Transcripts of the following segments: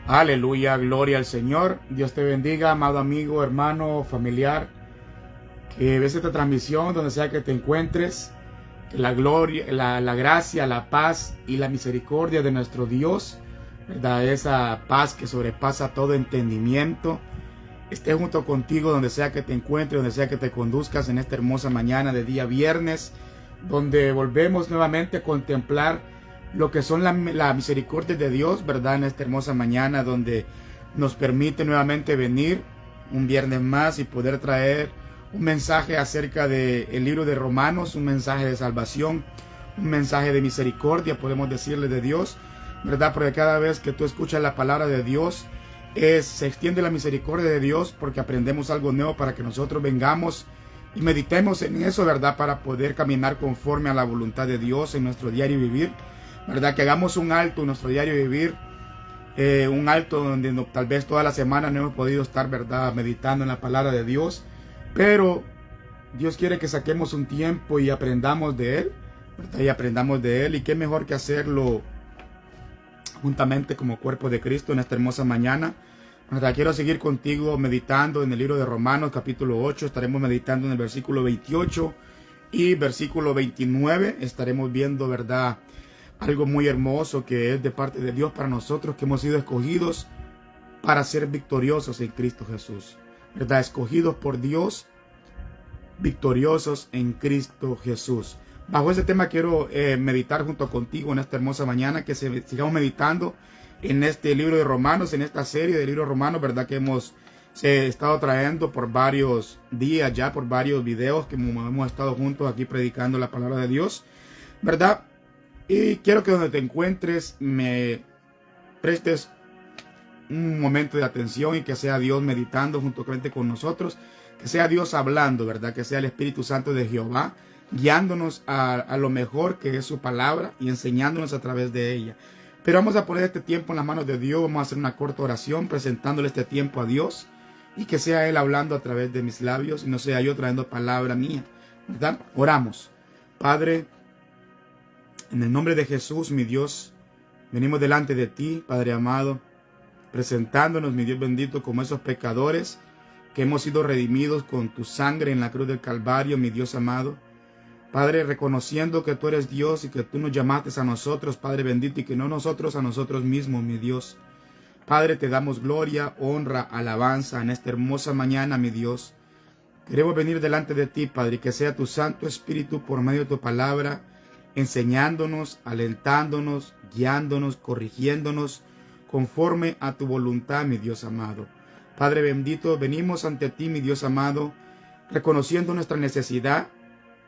Aleluya, gloria al Señor. Dios te bendiga, amado amigo, hermano, familiar, que ves esta transmisión donde sea que te encuentres. Que la gloria, la gracia, la paz y la misericordia de nuestro Dios, ¿verdad? Esa paz que sobrepasa todo entendimiento, esté junto contigo donde sea que te encuentres, donde sea que te conduzcas en esta hermosa mañana de día viernes, donde volvemos nuevamente a contemplar lo que son la misericordia de Dios, ¿verdad? En esta hermosa mañana donde nos permite nuevamente venir un viernes más y poder traer un mensaje acerca del libro de Romanos, un mensaje de salvación, un mensaje de misericordia, podemos decirle, de Dios, ¿verdad? Porque cada vez que tú escuchas la palabra de Dios, se extiende la misericordia de Dios porque aprendemos algo nuevo para que nosotros vengamos y meditemos en eso, ¿verdad? Para poder caminar conforme a la voluntad de Dios en nuestro diario vivir, ¿verdad? Que hagamos un alto en nuestro diario vivir, un alto donde tal vez toda la semana no hemos podido estar, ¿verdad? Meditando en la palabra de Dios, pero Dios quiere que saquemos un tiempo y aprendamos de Él, ¿verdad? Y aprendamos de Él, y qué mejor que hacerlo juntamente como cuerpo de Cristo en esta hermosa mañana, ¿verdad? Quiero seguir contigo meditando en el libro de Romanos capítulo 8, estaremos meditando en el versículo 28 y versículo 29, estaremos viendo, ¿verdad?, algo muy hermoso que es de parte de Dios para nosotros, que hemos sido escogidos para ser victoriosos en Cristo Jesús, ¿verdad? Escogidos por Dios, victoriosos en Cristo Jesús. Bajo ese tema quiero meditar junto contigo en esta hermosa mañana, que sigamos meditando en este libro de Romanos, en esta serie de libros romanos, ¿verdad? Que hemos estado trayendo por varios días ya, por varios videos que hemos estado juntos aquí predicando la palabra de Dios, ¿verdad? Y quiero que donde te encuentres me prestes un momento de atención y que sea Dios meditando juntamente con nosotros, que sea Dios hablando, ¿verdad? Que sea el Espíritu Santo de Jehová guiándonos a lo mejor que es su palabra y enseñándonos a través de ella. Pero vamos a poner este tiempo en las manos de Dios, vamos a hacer una corta oración presentándole este tiempo a Dios y que sea Él hablando a través de mis labios y no sea yo trayendo palabra mía, ¿verdad? Oramos. Padre, en el nombre de Jesús, mi Dios, venimos delante de ti, Padre amado, presentándonos, mi Dios bendito, como esos pecadores que hemos sido redimidos con tu sangre en la cruz del Calvario, mi Dios amado. Padre, reconociendo que tú eres Dios y que tú nos llamaste a nosotros, Padre bendito, y que no nosotros a nosotros mismos, mi Dios. Padre, te damos gloria, honra, alabanza en esta hermosa mañana, mi Dios. Queremos venir delante de ti, Padre, y que sea tu Santo Espíritu por medio de tu palabra, enseñándonos, alentándonos, guiándonos, corrigiéndonos, conforme a tu voluntad, mi Dios amado. Padre bendito, venimos ante ti, mi Dios amado, reconociendo nuestra necesidad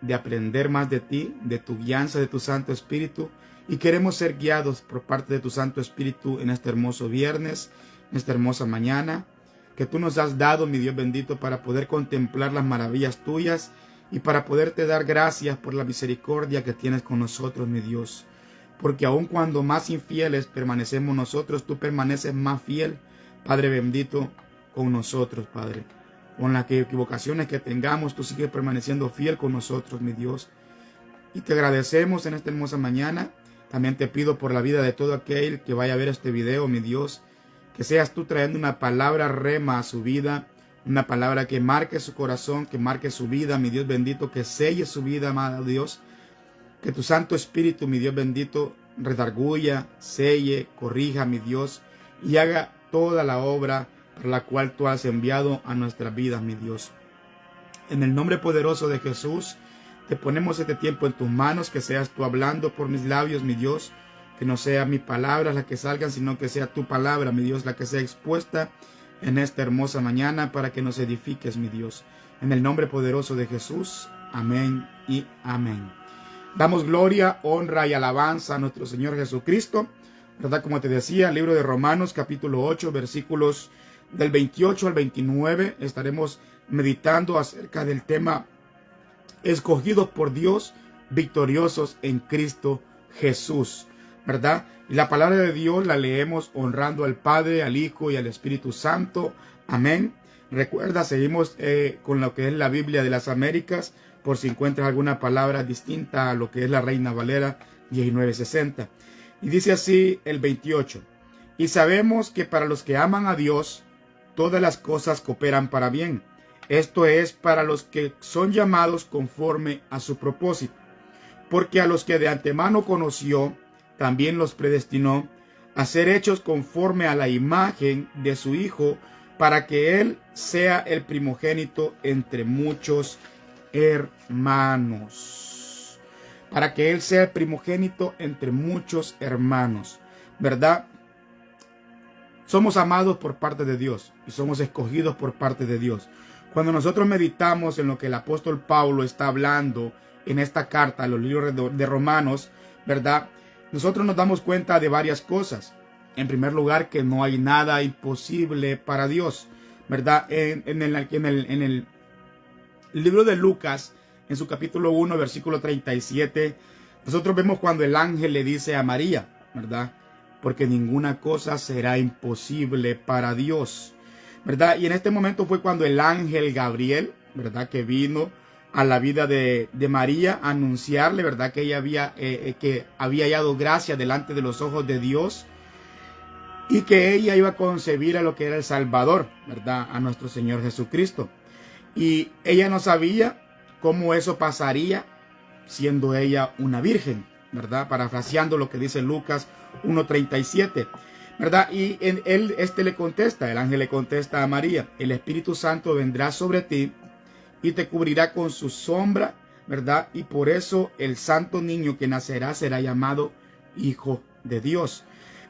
de aprender más de ti, de tu guianza, de tu Santo Espíritu, y queremos ser guiados por parte de tu Santo Espíritu en este hermoso viernes, en esta hermosa mañana, que tú nos has dado, mi Dios bendito, para poder contemplar las maravillas tuyas y para poderte dar gracias por la misericordia que tienes con nosotros, mi Dios. Porque aun cuando más infieles permanecemos nosotros, tú permaneces más fiel, Padre bendito, con nosotros, Padre. Con las equivocaciones que tengamos, tú sigues permaneciendo fiel con nosotros, mi Dios. Y te agradecemos en esta hermosa mañana. También te pido por la vida de todo aquel que vaya a ver este video, mi Dios, que seas tú trayendo una palabra rema a su vida, una palabra que marque su corazón, que marque su vida, mi Dios bendito, que selle su vida, amado Dios. Que tu Santo Espíritu, mi Dios bendito, redarguya, selle, corrija, mi Dios, y haga toda la obra para la cual tú has enviado a nuestras vidas, mi Dios. En el nombre poderoso de Jesús, te ponemos este tiempo en tus manos, que seas tú hablando por mis labios, mi Dios, que no sea mis palabras las que salgan, sino que sea tu palabra, mi Dios, la que sea expuesta en esta hermosa mañana para que nos edifiques, mi Dios. En el nombre poderoso de Jesús, amén y amén. Damos gloria, honra y alabanza a nuestro Señor Jesucristo, ¿verdad? Como te decía, el libro de Romanos, capítulo 8, versículos del 28 al 29, estaremos meditando acerca del tema escogidos por Dios, victoriosos en Cristo Jesús, ¿verdad? Y la palabra de Dios la leemos honrando al Padre, al Hijo y al Espíritu Santo. Amén. Recuerda, seguimos con lo que es la Biblia de las Américas, por si encuentras alguna palabra distinta a lo que es la Reina Valera 1960. Y dice así el 28. Y sabemos que para los que aman a Dios, todas las cosas cooperan para bien. Esto es para los que son llamados conforme a su propósito. Porque a los que de antemano conoció, también los predestinó a ser hechos conforme a la imagen de su Hijo, para que Él sea el primogénito entre muchos hermanos. Para que Él sea el primogénito entre muchos hermanos. ¿Verdad? Somos amados por parte de Dios y somos escogidos por parte de Dios. Cuando nosotros meditamos en lo que el apóstol Pablo está hablando en esta carta, a los libros de Romanos, ¿verdad? Nosotros nos damos cuenta de varias cosas. En primer lugar, que no hay nada imposible para Dios, ¿verdad? En el libro de Lucas, en su capítulo 1, versículo 37, nosotros vemos cuando el ángel le dice a María, ¿verdad? Porque ninguna cosa será imposible para Dios, ¿verdad? Y en este momento fue cuando el ángel Gabriel, ¿verdad? Que vino a la vida de María a anunciarle, ¿verdad? Que ella había hallado gracia delante de los ojos de Dios y que ella iba a concebir a lo que era el Salvador, ¿verdad? A nuestro Señor Jesucristo. Y ella no sabía cómo eso pasaría siendo ella una virgen, ¿verdad? Parafraseando lo que dice Lucas 1:37, ¿verdad? Y le contesta, el ángel le contesta a María: el Espíritu Santo vendrá sobre ti y te cubrirá con su sombra, ¿verdad? Y por eso el santo niño que nacerá será llamado Hijo de Dios.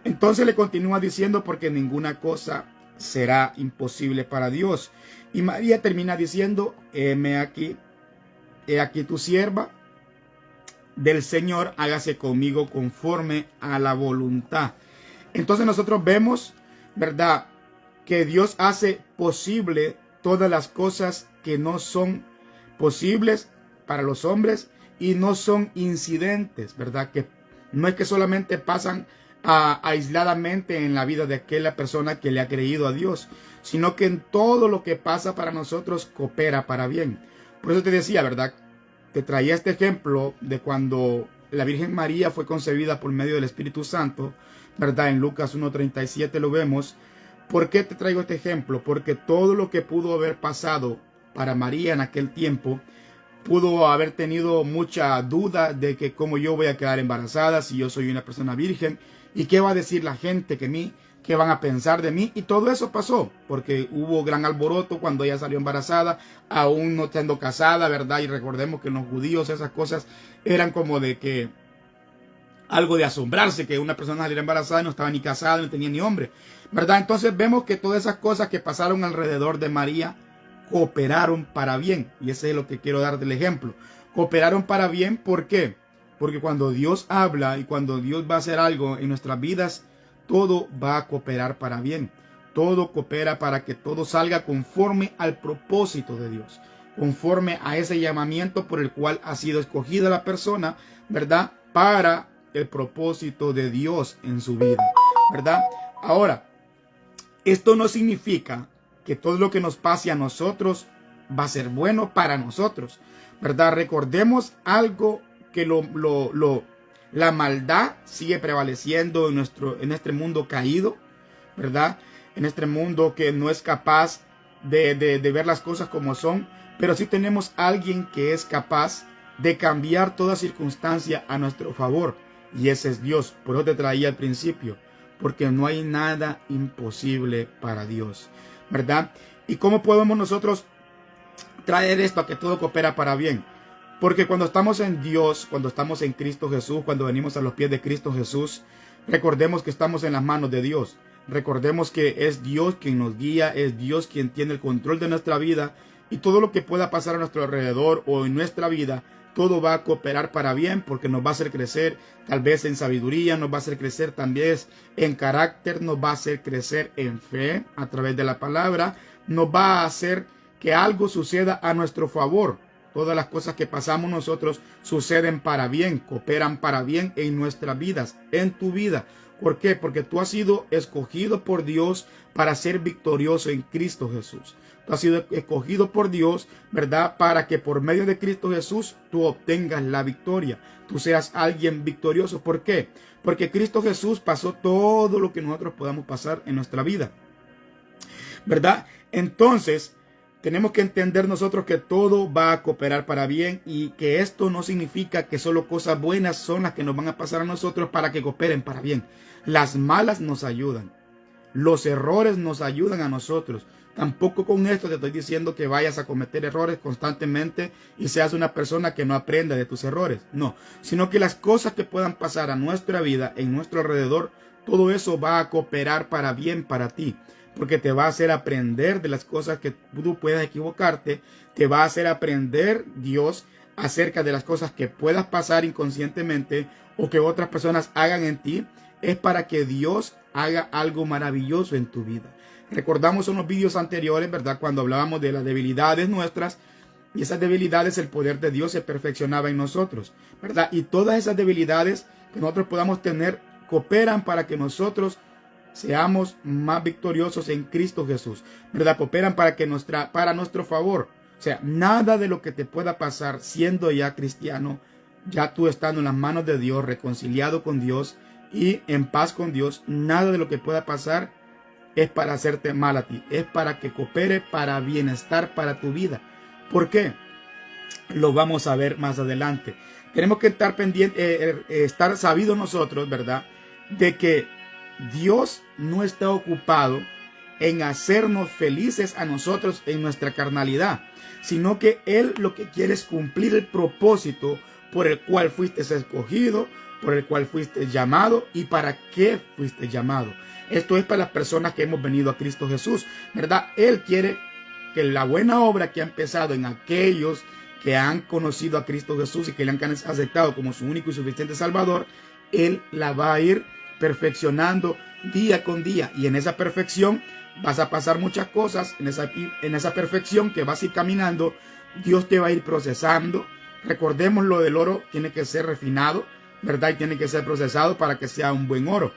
Entonces le continúa diciendo: porque ninguna cosa será imposible para Dios. Y María termina diciendo: he aquí tu sierva del Señor, hágase conmigo conforme a la voluntad. Entonces nosotros vemos, ¿verdad?, que Dios hace posible todas las cosas que no son posibles para los hombres y no son incidentes, ¿verdad? Que no es que solamente pasan aisladamente en la vida de aquella persona que le ha creído a Dios, sino que en todo lo que pasa para nosotros coopera para bien. Por eso te decía, ¿verdad? Te traía este ejemplo de cuando la Virgen María fue concebida por medio del Espíritu Santo, ¿verdad? En Lucas 1:37 lo vemos. ¿Por qué te traigo este ejemplo? Porque todo lo que pudo haber pasado para María en aquel tiempo, pudo haber tenido mucha duda de que cómo yo voy a quedar embarazada si yo soy una persona virgen, y qué va a decir la gente de mí, qué van a pensar de mí. Y todo eso pasó porque hubo gran alboroto cuando ella salió embarazada, aún no estando casada, ¿verdad? Y recordemos que en los judíos esas cosas eran como de que algo de asombrarse, que una persona saliera embarazada y no estaba ni casada, no tenía ni hombre, ¿verdad? Entonces vemos que todas esas cosas que pasaron alrededor de María cooperaron para bien. Y ese es lo que quiero dar del ejemplo. Cooperaron para bien, ¿por qué? Porque cuando Dios habla y cuando Dios va a hacer algo en nuestras vidas, todo va a cooperar para bien. Todo coopera para que todo salga conforme al propósito de Dios, conforme a ese llamamiento por el cual ha sido escogida la persona, ¿verdad? Para el propósito de Dios en su vida, ¿verdad? Ahora, esto no significa que todo lo que nos pase a nosotros va a ser bueno para nosotros, ¿verdad? Recordemos algo, que la maldad sigue prevaleciendo en este mundo caído, ¿verdad? En este mundo que no es capaz de ver las cosas como son, pero sí tenemos a alguien que es capaz de cambiar toda circunstancia a nuestro favor, y ese es Dios. Por eso te traía al principio, porque no hay nada imposible para Dios, ¿verdad? ¿Y cómo podemos nosotros traer esto a que todo coopera para bien? Porque cuando estamos en Dios, cuando estamos en Cristo Jesús, cuando venimos a los pies de Cristo Jesús, recordemos que estamos en las manos de Dios. Recordemos que es Dios quien nos guía, es Dios quien tiene el control de nuestra vida, y todo lo que pueda pasar a nuestro alrededor o en nuestra vida, todo va a cooperar para bien, porque nos va a hacer crecer tal vez en sabiduría, nos va a hacer crecer también en carácter, nos va a hacer crecer en fe a través de la palabra, nos va a hacer que algo suceda a nuestro favor. Todas las cosas que pasamos nosotros suceden para bien, cooperan para bien en nuestras vidas, en tu vida. ¿Por qué? Porque tú has sido escogido por Dios para ser victorioso en Cristo Jesús. Tú has sido escogido por Dios, ¿verdad? Para que por medio de Cristo Jesús tú obtengas la victoria. Tú seas alguien victorioso. ¿Por qué? Porque Cristo Jesús pasó todo lo que nosotros podamos pasar en nuestra vida, ¿verdad? Entonces, tenemos que entender nosotros que todo va a cooperar para bien y que esto no significa que solo cosas buenas son las que nos van a pasar a nosotros para que cooperen para bien. Las malas nos ayudan. Los errores nos ayudan a nosotros. Tampoco con esto te estoy diciendo que vayas a cometer errores constantemente y seas una persona que no aprenda de tus errores. No, sino que las cosas que puedan pasar a nuestra vida, en nuestro alrededor, todo eso va a cooperar para bien para ti. Porque te va a hacer aprender de las cosas que tú puedas equivocarte. Te va a hacer aprender Dios acerca de las cosas que puedas pasar inconscientemente o que otras personas hagan en ti. Es para que Dios haga algo maravilloso en tu vida. Recordamos unos vídeos anteriores, ¿verdad? Cuando hablábamos de las debilidades nuestras. Y esas debilidades, el poder de Dios se perfeccionaba en nosotros, ¿verdad? Y todas esas debilidades que nosotros podamos tener cooperan para que nosotros seamos más victoriosos en Cristo Jesús, ¿verdad? Cooperan para nuestro favor. O sea, nada de lo que te pueda pasar siendo ya cristiano, ya tú estando en las manos de Dios, reconciliado con Dios y en paz con Dios, nada de lo que pueda pasar es para hacerte mal a ti. Es para que coopere para bienestar para tu vida. ¿Por qué? Lo vamos a ver más adelante. Tenemos que estar pendientes, estar sabidos nosotros, ¿verdad? De que Dios no está ocupado en hacernos felices a nosotros en nuestra carnalidad, sino que Él lo que quiere es cumplir el propósito por el cual fuiste escogido, por el cual fuiste llamado y para qué fuiste llamado. Esto es para las personas que hemos venido a Cristo Jesús, ¿verdad? Él quiere que la buena obra que ha empezado en aquellos que han conocido a Cristo Jesús y que le han aceptado como su único y suficiente Salvador, Él la va a ir perfeccionando día con día, y en esa perfección vas a pasar muchas cosas. En esa perfección que vas a ir caminando, Dios te va a ir procesando. Recordemos, lo del oro tiene que ser refinado, ¿verdad? Y tiene que ser procesado para que sea un buen oro.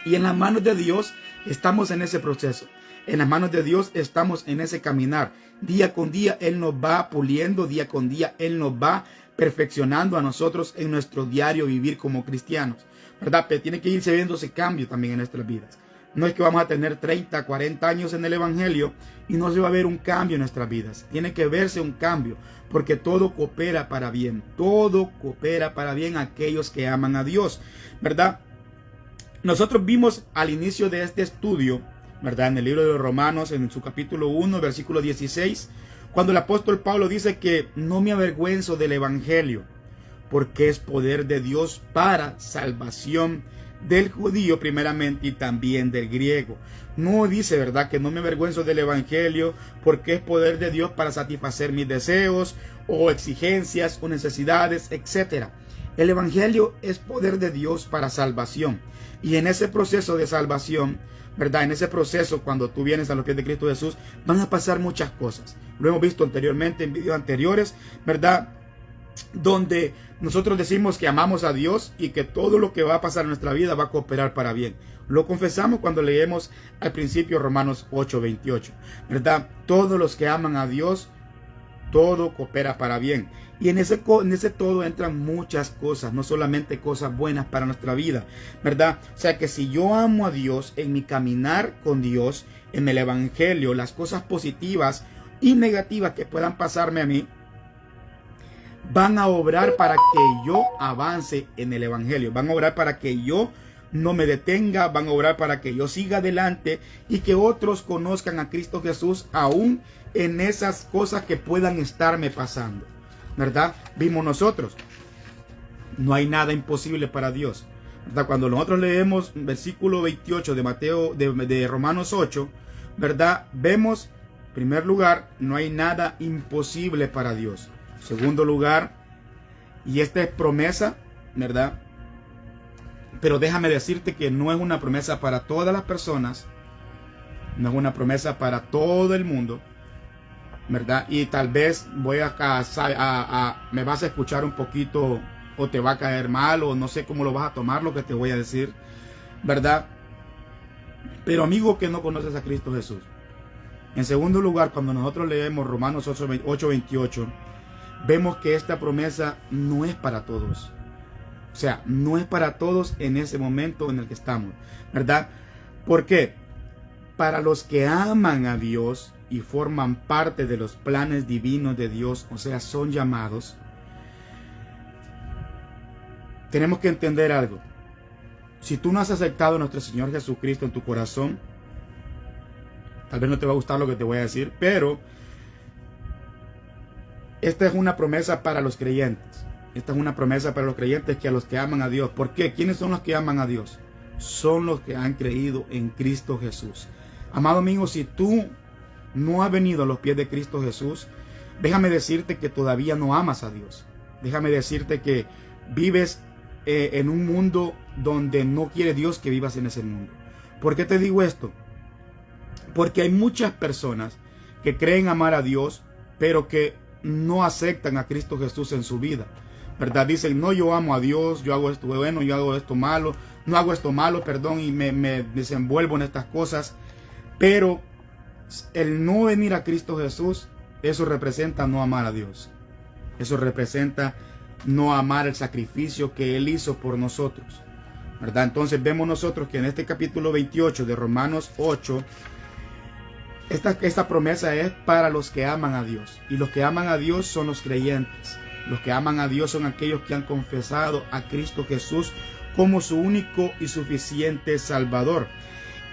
Y en las manos de Dios estamos en ese proceso. En las manos de Dios estamos en ese caminar. Día con día Él nos va puliendo, día con día Él nos va perfeccionando a nosotros en nuestro diario vivir como cristianos, ¿verdad? Pero tiene que irse viendo ese cambio también en nuestras vidas. No es que vamos a tener 30, 40 años en el Evangelio y no se va a ver un cambio en nuestras vidas. Tiene que verse un cambio, porque todo coopera para bien. Todo coopera para bien a aquellos que aman a Dios, ¿verdad? Nosotros vimos al inicio de este estudio, ¿verdad? En el libro de los Romanos, en su capítulo 1, versículo 16, cuando el apóstol Pablo dice que no me avergüenzo del Evangelio, porque es poder de Dios para salvación del judío primeramente y también del griego. No dice, ¿verdad?, que no me avergüenzo del Evangelio porque es poder de Dios para satisfacer mis deseos o exigencias o necesidades, etc. El Evangelio es poder de Dios para salvación. Y en ese proceso de salvación, ¿verdad?, en ese proceso, cuando tú vienes a los pies de Cristo Jesús, van a pasar muchas cosas. Lo hemos visto anteriormente en videos anteriores, ¿verdad?, donde nosotros decimos que amamos a Dios y que todo lo que va a pasar en nuestra vida va a cooperar para bien. Lo confesamos cuando leemos al principio Romanos 8:28, ¿verdad? Todos los que aman a Dios, todo coopera para bien. Y en ese todo entran muchas cosas, no solamente cosas buenas para nuestra vida, ¿verdad? O sea que si yo amo a Dios, en mi caminar con Dios, en el Evangelio, las cosas positivas y negativas que puedan pasarme a mí, van a obrar para que yo avance en el Evangelio. Van a obrar para que yo no me detenga. Van a obrar para que yo siga adelante y que otros conozcan a Cristo Jesús aún en esas cosas que puedan estarme pasando, ¿verdad? Vimos nosotros, no hay nada imposible para Dios, ¿verdad? Cuando nosotros leemos versículo 28 de Romanos 8, ¿verdad? Vemos, en primer lugar, no hay nada imposible para Dios. Segundo lugar, y esta es promesa, ¿verdad? Pero déjame decirte que no es una promesa para todas las personas, no es una promesa para todo el mundo, ¿verdad? Y tal vez me vas a escuchar un poquito o te va a caer mal o no sé cómo lo vas a tomar lo que te voy a decir, ¿verdad? Pero amigo que no conoces a Cristo Jesús. En segundo lugar, cuando nosotros leemos Romanos 8:28, vemos que esta promesa no es para todos. O sea, no es para todos en ese momento en el que estamos, ¿verdad? ¿Por qué? Para los que aman a Dios y forman parte de los planes divinos de Dios, o sea, son llamados, tenemos que entender algo. Si tú no has aceptado a nuestro Señor Jesucristo en tu corazón, tal vez no te va a gustar lo que te voy a decir, pero esta es una promesa para los creyentes. Esta es una promesa para los creyentes, que a los que aman a Dios. ¿Por qué? ¿Quiénes son los que aman a Dios? Son los que han creído en Cristo Jesús. Amado amigo, si tú no has venido a los pies de Cristo Jesús, déjame decirte que todavía no amas a Dios. Déjame decirte que vives en un mundo donde no quiere Dios que vivas en ese mundo. ¿Por qué te digo esto? Porque hay muchas personas que creen amar a Dios, pero que no aceptan a Cristo Jesús en su vida, ¿verdad? Dicen, no, yo amo a Dios, yo hago esto bueno, yo hago esto malo, no hago esto malo, perdón, y me desenvuelvo en estas cosas. Pero el no venir a Cristo Jesús, eso representa no amar a Dios. Eso representa no amar el sacrificio que Él hizo por nosotros, ¿verdad? Entonces vemos nosotros que en este capítulo 28 de Romanos 8, esta promesa es para los que aman a Dios. Y los que aman a Dios son los creyentes. Los que aman a Dios son aquellos que han confesado a Cristo Jesús como su único y suficiente Salvador.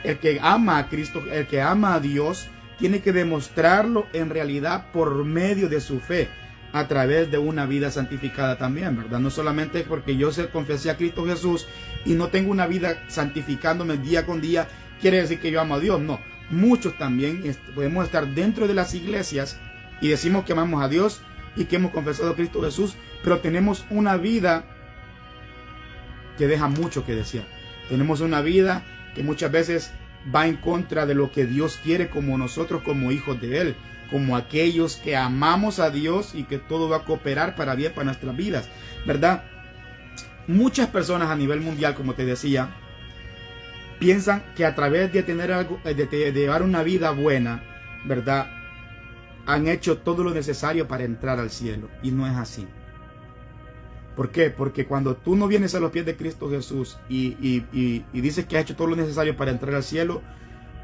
El que ama a Cristo, el que ama a Dios, tiene que demostrarlo en realidad por medio de su fe, a través de una vida santificada también, ¿verdad? No solamente porque yo confesé a Cristo Jesús y no tengo una vida santificándome día con día, quiere decir que yo amo a Dios. No, muchos también podemos estar dentro de las iglesias y decimos que amamos a Dios y que hemos confesado a Cristo Jesús, pero tenemos una vida que deja mucho que desear. Tenemos una vida que muchas veces va en contra de lo que Dios quiere, como nosotros como hijos de Él, como aquellos que amamos a Dios y que todo va a cooperar para bien para nuestras vidas, ¿verdad? Muchas personas a nivel mundial, como te decía, piensan que a través de tener algo, de llevar una vida buena, ¿verdad?, han hecho todo lo necesario para entrar al cielo, y no es así. ¿Por qué? Porque cuando tú no vienes a los pies de Cristo Jesús y dices que has hecho todo lo necesario para entrar al cielo,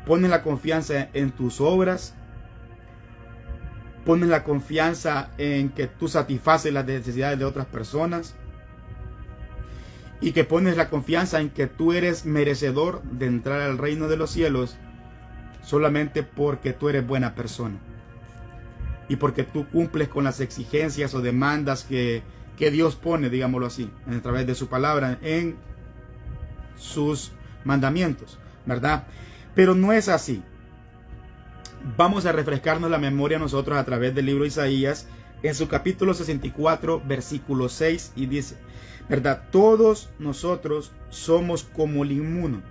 pones la confianza en tus obras, pones la confianza en que tú satisfaces las necesidades de otras personas, y que pones la confianza en que tú eres merecedor de entrar al reino de los cielos solamente porque tú eres buena persona y porque tú cumples con las exigencias o demandas que Dios pone, digámoslo así, a través de su palabra, en sus mandamientos, ¿verdad? Pero no es así. Vamos a refrescarnos la memoria nosotros a través del libro de Isaías, en su capítulo 64, versículo 6, y dice, ¿verdad? Todos nosotros somos como el inmundo,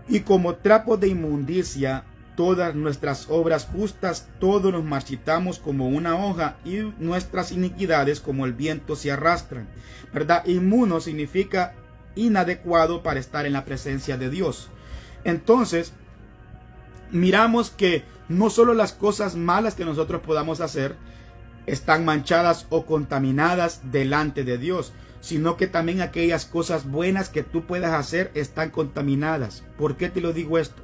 y como trapos de inmundicia, todas nuestras obras justas, todos nos marchitamos como una hoja, y nuestras iniquidades como el viento se arrastran, ¿verdad? Inmundo significa inadecuado para estar en la presencia de Dios. Entonces, miramos que no solo las cosas malas que nosotros podamos hacer están manchadas o contaminadas delante de Dios, sino que también aquellas cosas buenas que tú puedas hacer están contaminadas. ¿Por qué te lo digo esto?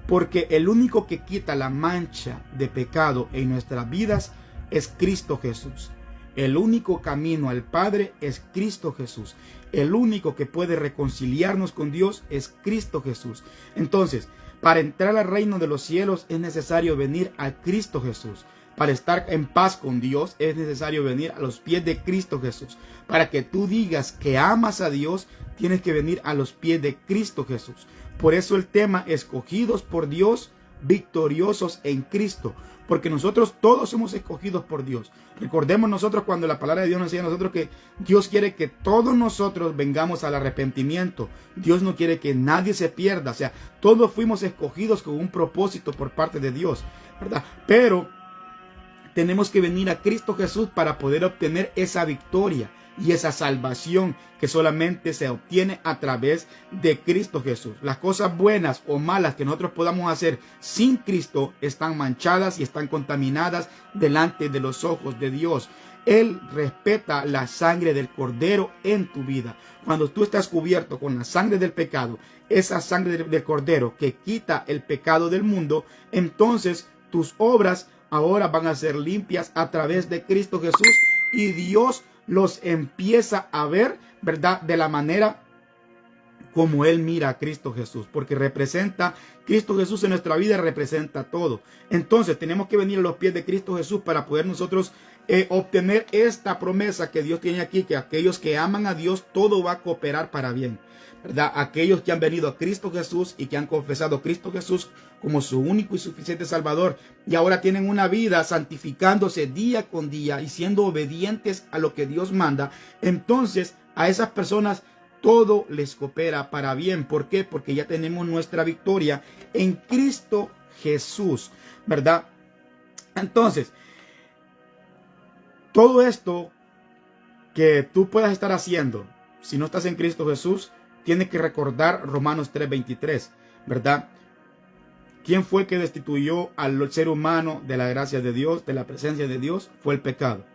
Porque el único que quita la mancha de pecado en nuestras vidas es Cristo Jesús. El único camino al Padre es Cristo Jesús. El único que puede reconciliarnos con Dios es Cristo Jesús. Entonces, para entrar al reino de los cielos es necesario venir a Cristo Jesús. Para estar en paz con Dios es necesario venir a los pies de Cristo Jesús. Para que tú digas que amas a Dios, tienes que venir a los pies de Cristo Jesús. Por eso el tema, escogidos por Dios, victoriosos en Cristo. Porque nosotros todos somos escogidos por Dios. Recordemos nosotros cuando la palabra de Dios nos enseña a nosotros que Dios quiere que todos nosotros vengamos al arrepentimiento. Dios no quiere que nadie se pierda. O sea, todos fuimos escogidos con un propósito por parte de Dios, ¿verdad? Pero tenemos que venir a Cristo Jesús para poder obtener esa victoria y esa salvación que solamente se obtiene a través de Cristo Jesús. Las cosas buenas o malas que nosotros podamos hacer sin Cristo están manchadas y están contaminadas delante de los ojos de Dios. Él respeta la sangre del Cordero en tu vida. Cuando tú estás cubierto con la sangre del pecado, esa sangre del Cordero que quita el pecado del mundo, entonces tus obras ahora van a ser limpias a través de Cristo Jesús y Dios los empieza a ver, ¿verdad? De la manera como Él mira a Cristo Jesús, porque representa, Cristo Jesús en nuestra vida representa todo. Entonces tenemos que venir a los pies de Cristo Jesús para poder nosotros obtener esta promesa que Dios tiene aquí, que aquellos que aman a Dios, todo va a cooperar para bien, ¿verdad? Aquellos que han venido a Cristo Jesús y que han confesado a Cristo Jesús como su único y suficiente Salvador, y ahora tienen una vida santificándose día con día y siendo obedientes a lo que Dios manda, entonces a esas personas todo les coopera para bien. ¿Por qué? Porque ya tenemos nuestra victoria en Cristo Jesús, ¿verdad? Entonces, todo esto que tú puedas estar haciendo, si no estás en Cristo Jesús, tienes que recordar Romanos 3:23, ¿verdad? ¿Quién fue que destituyó al ser humano de la gracia de Dios, de la presencia de Dios? Fue el pecado.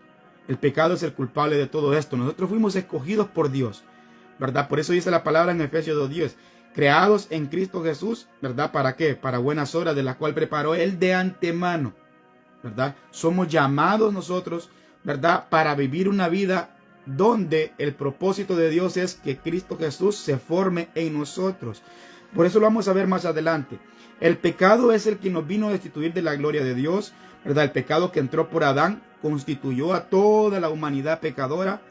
El pecado es el culpable de todo esto. Nosotros fuimos escogidos por Dios, ¿verdad? Por eso dice la palabra en Efesios 2:10, creados en Cristo Jesús, ¿verdad? ¿Para qué? Para buenas obras, de las cuales preparó Él de antemano, ¿verdad? Somos llamados nosotros, ¿verdad? Para vivir una vida donde el propósito de Dios es que Cristo Jesús se forme en nosotros. Por eso lo vamos a ver más adelante. El pecado es el que nos vino a destituir de la gloria de Dios, ¿verdad? El pecado que entró por Adán constituyó a toda la humanidad pecadora.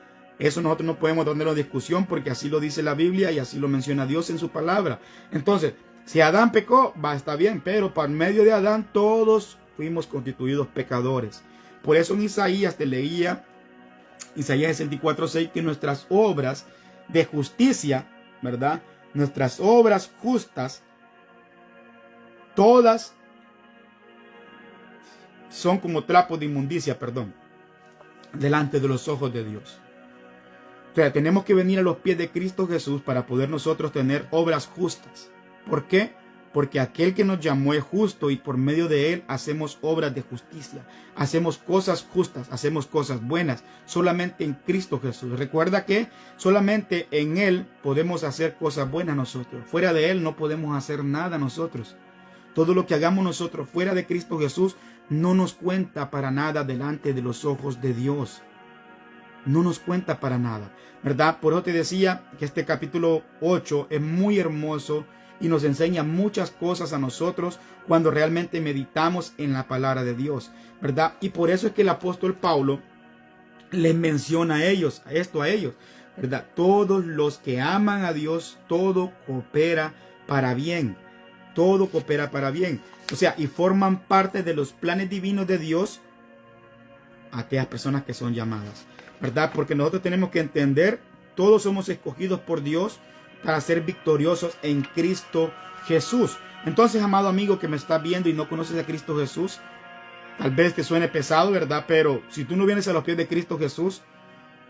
Eso nosotros no podemos ponerlo en discusión porque así lo dice la Biblia y así lo menciona Dios en su palabra. Entonces, si Adán pecó, está bien, pero por medio de Adán todos fuimos constituidos pecadores. Por eso en Isaías te leía, Isaías 64:6, que nuestras obras de justicia, ¿verdad? Nuestras obras justas, todas son como trapos de inmundicia, delante de los ojos de Dios. O sea, tenemos que venir a los pies de Cristo Jesús para poder nosotros tener obras justas. ¿Por qué? Porque aquel que nos llamó es justo y por medio de Él hacemos obras de justicia. Hacemos cosas justas, hacemos cosas buenas, solamente en Cristo Jesús. Recuerda que solamente en Él podemos hacer cosas buenas nosotros. Fuera de Él no podemos hacer nada nosotros. Todo lo que hagamos nosotros fuera de Cristo Jesús no nos cuenta para nada delante de los ojos de Dios. No nos cuenta para nada, ¿verdad? Por eso te decía que este capítulo 8 es muy hermoso y nos enseña muchas cosas a nosotros cuando realmente meditamos en la palabra de Dios, ¿verdad? Y por eso es que el apóstol Pablo les menciona a ellos, ¿verdad? Todos los que aman a Dios, todo coopera para bien. Todo coopera para bien. O sea, y forman parte de los planes divinos de Dios aquellas personas que son llamadas, ¿verdad? Porque nosotros tenemos que entender, todos somos escogidos por Dios para ser victoriosos en Cristo Jesús. Entonces, amado amigo que me estás viendo y no conoces a Cristo Jesús, tal vez te suene pesado, ¿verdad? Pero si tú no vienes a los pies de Cristo Jesús,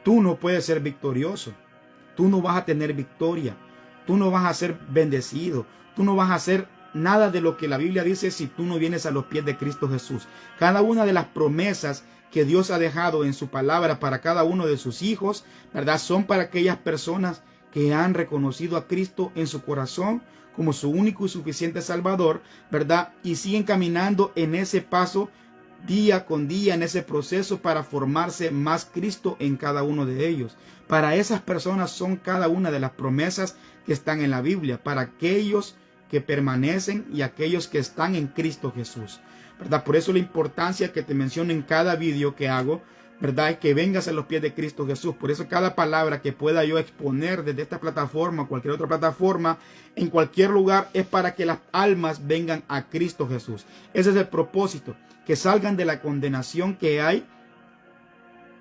tú no puedes ser victorioso. Tú no vas a tener victoria. Tú no vas a ser bendecido. Tú no vas a hacer nada de lo que la Biblia dice si tú no vienes a los pies de Cristo Jesús. Cada una de las promesas que Dios ha dejado en su palabra para cada uno de sus hijos, ¿verdad? Son para aquellas personas que han reconocido a Cristo en su corazón como su único y suficiente Salvador, ¿verdad? Y siguen caminando en ese paso día con día, en ese proceso para formarse más Cristo en cada uno de ellos. Para esas personas son cada una de las promesas que están en la Biblia, para aquellos que permanecen y aquellos que están en Cristo Jesús, ¿verdad? Por eso la importancia que te menciono en cada vídeo que hago, ¿verdad? Es que vengas a los pies de Cristo Jesús. Por eso cada palabra que pueda yo exponer desde esta plataforma o cualquier otra plataforma, en cualquier lugar, es para que las almas vengan a Cristo Jesús. Ese es el propósito, que salgan de la condenación que hay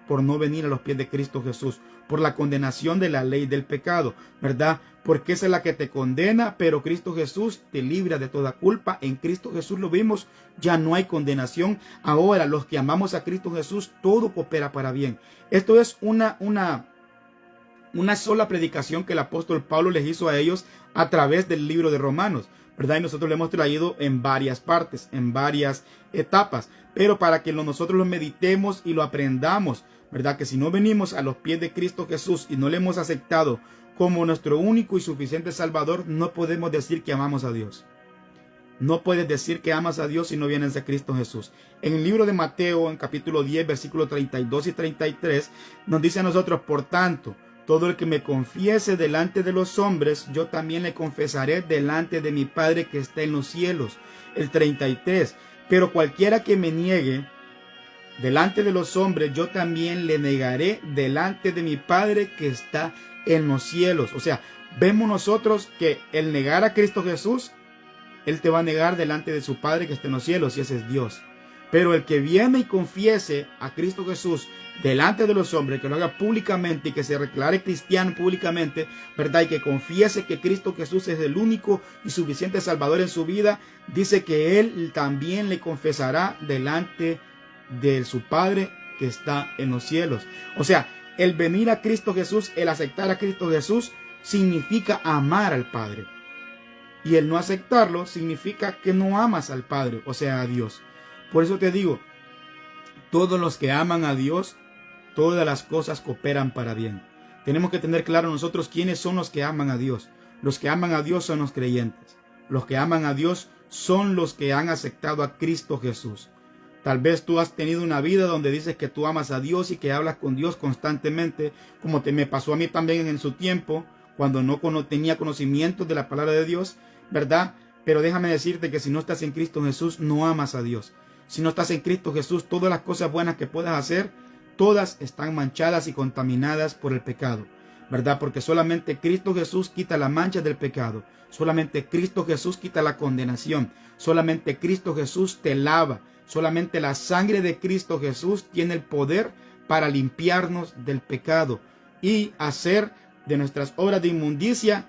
por no venir a los pies de Cristo Jesús, por la condenación de la ley del pecado, ¿verdad? Porque esa es la que te condena, pero Cristo Jesús te libra de toda culpa. En Cristo Jesús lo vimos, ya no hay condenación. Ahora los que amamos a Cristo Jesús, todo coopera para bien. Esto es una sola predicación que el apóstol Pablo les hizo a ellos a través del libro de Romanos. ¿verdad? Y nosotros lo hemos traído en varias partes, en varias etapas, pero para que nosotros lo meditemos y lo aprendamos, ¿verdad? Que si no venimos a los pies de Cristo Jesús y no le hemos aceptado como nuestro único y suficiente Salvador, no podemos decir que amamos a Dios. No puedes decir que amas a Dios si no vienes a Cristo Jesús. En el libro de Mateo, en capítulo 10, versículos 32 y 33, nos dice a nosotros: por tanto, todo el que me confiese delante de los hombres, yo también le confesaré delante de mi Padre que está en los cielos. El 33, pero cualquiera que me niegue delante de los hombres, yo también le negaré delante de mi Padre que está en los cielos. O sea, vemos nosotros que el negar a Cristo Jesús, Él te va a negar delante de su Padre que está en los cielos, y ese es Dios. Pero el que viene y confiese a Cristo Jesús delante de los hombres, que lo haga públicamente y que se declare cristiano públicamente, ¿verdad? Y que confiese que Cristo Jesús es el único y suficiente Salvador en su vida, dice que Él también le confesará delante de su Padre que está en los cielos. O sea, el venir a Cristo Jesús, el aceptar a Cristo Jesús, significa amar al Padre. Y el no aceptarlo significa que no amas al Padre, o sea, a Dios. Por eso te digo, todos los que aman a Dios, todas las cosas cooperan para bien. Tenemos que tener claro nosotros quiénes son los que aman a Dios. Los que aman a Dios son los creyentes. Los que aman a Dios son los que han aceptado a Cristo Jesús. Tal vez tú has tenido una vida donde dices que tú amas a Dios y que hablas con Dios constantemente, como me pasó a mí también en su tiempo, cuando no tenía conocimiento de la palabra de Dios, ¿verdad? Pero déjame decirte que si no estás en Cristo Jesús, no amas a Dios. Si no estás en Cristo Jesús, todas las cosas buenas que puedas hacer, todas están manchadas y contaminadas por el pecado, ¿verdad? Porque solamente Cristo Jesús quita la mancha del pecado. Solamente Cristo Jesús quita la condenación. Solamente Cristo Jesús te lava. Solamente la sangre de Cristo Jesús tiene el poder para limpiarnos del pecado y hacer de nuestras obras de inmundicia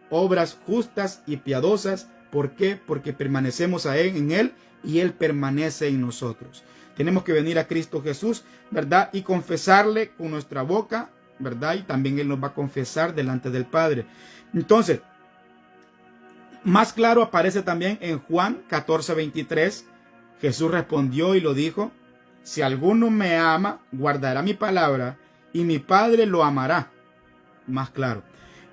obras justas y piadosas. ¿Por qué? Porque permanecemos en Él y Él permanece en nosotros. Tenemos que venir a Cristo Jesús, ¿verdad? Y confesarle con nuestra boca, ¿verdad? Y también Él nos va a confesar delante del Padre. Entonces, más claro aparece también en Juan 14:23. Jesús respondió y lo dijo: si alguno me ama, guardará mi palabra, y mi Padre lo amará. Más claro.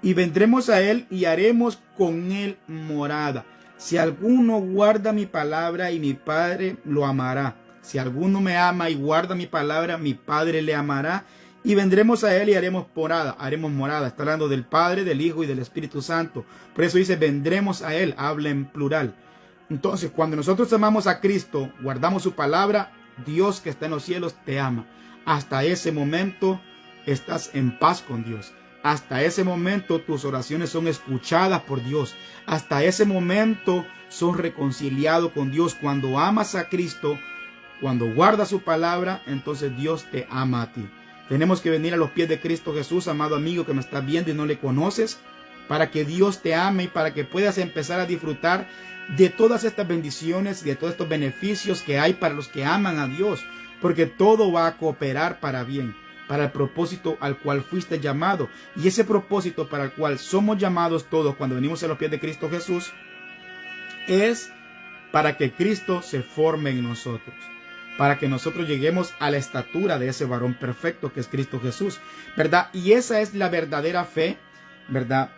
Y vendremos a Él y haremos con Él morada. Si alguno guarda mi palabra, y mi Padre lo amará. Si alguno me ama y guarda mi palabra, mi Padre le amará. Y vendremos a Él y haremos morada. Está hablando del Padre, del Hijo y del Espíritu Santo. Por eso dice vendremos a Él, habla en plural. Entonces, cuando nosotros amamos a Cristo, guardamos su palabra, Dios que está en los cielos te ama. Hasta ese momento estás en paz con Dios. Hasta ese momento tus oraciones son escuchadas por Dios. Hasta ese momento sos reconciliado con Dios. Cuando amas a Cristo, cuando guardas su palabra, entonces Dios te ama a ti. Tenemos que venir a los pies de Cristo Jesús, amado amigo que me estás viendo y no le conoces, para que Dios te ame y para que puedas empezar a disfrutar de todas estas bendiciones y de todos estos beneficios que hay para los que aman a Dios, porque todo va a cooperar para bien, para el propósito al cual fuiste llamado. Y ese propósito para el cual somos llamados todos cuando venimos a los pies de Cristo Jesús es para que Cristo se forme en nosotros, para que nosotros lleguemos a la estatura de ese varón perfecto que es Cristo Jesús, ¿verdad? Y esa es la verdadera fe, ¿verdad?,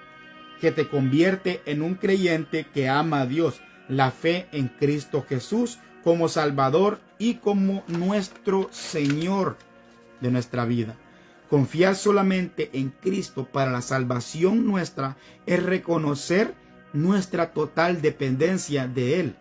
que te convierte en un creyente que ama a Dios. La fe en Cristo Jesús como Salvador y como nuestro Señor de nuestra vida. Confiar solamente en Cristo para la salvación nuestra es reconocer nuestra total dependencia de Él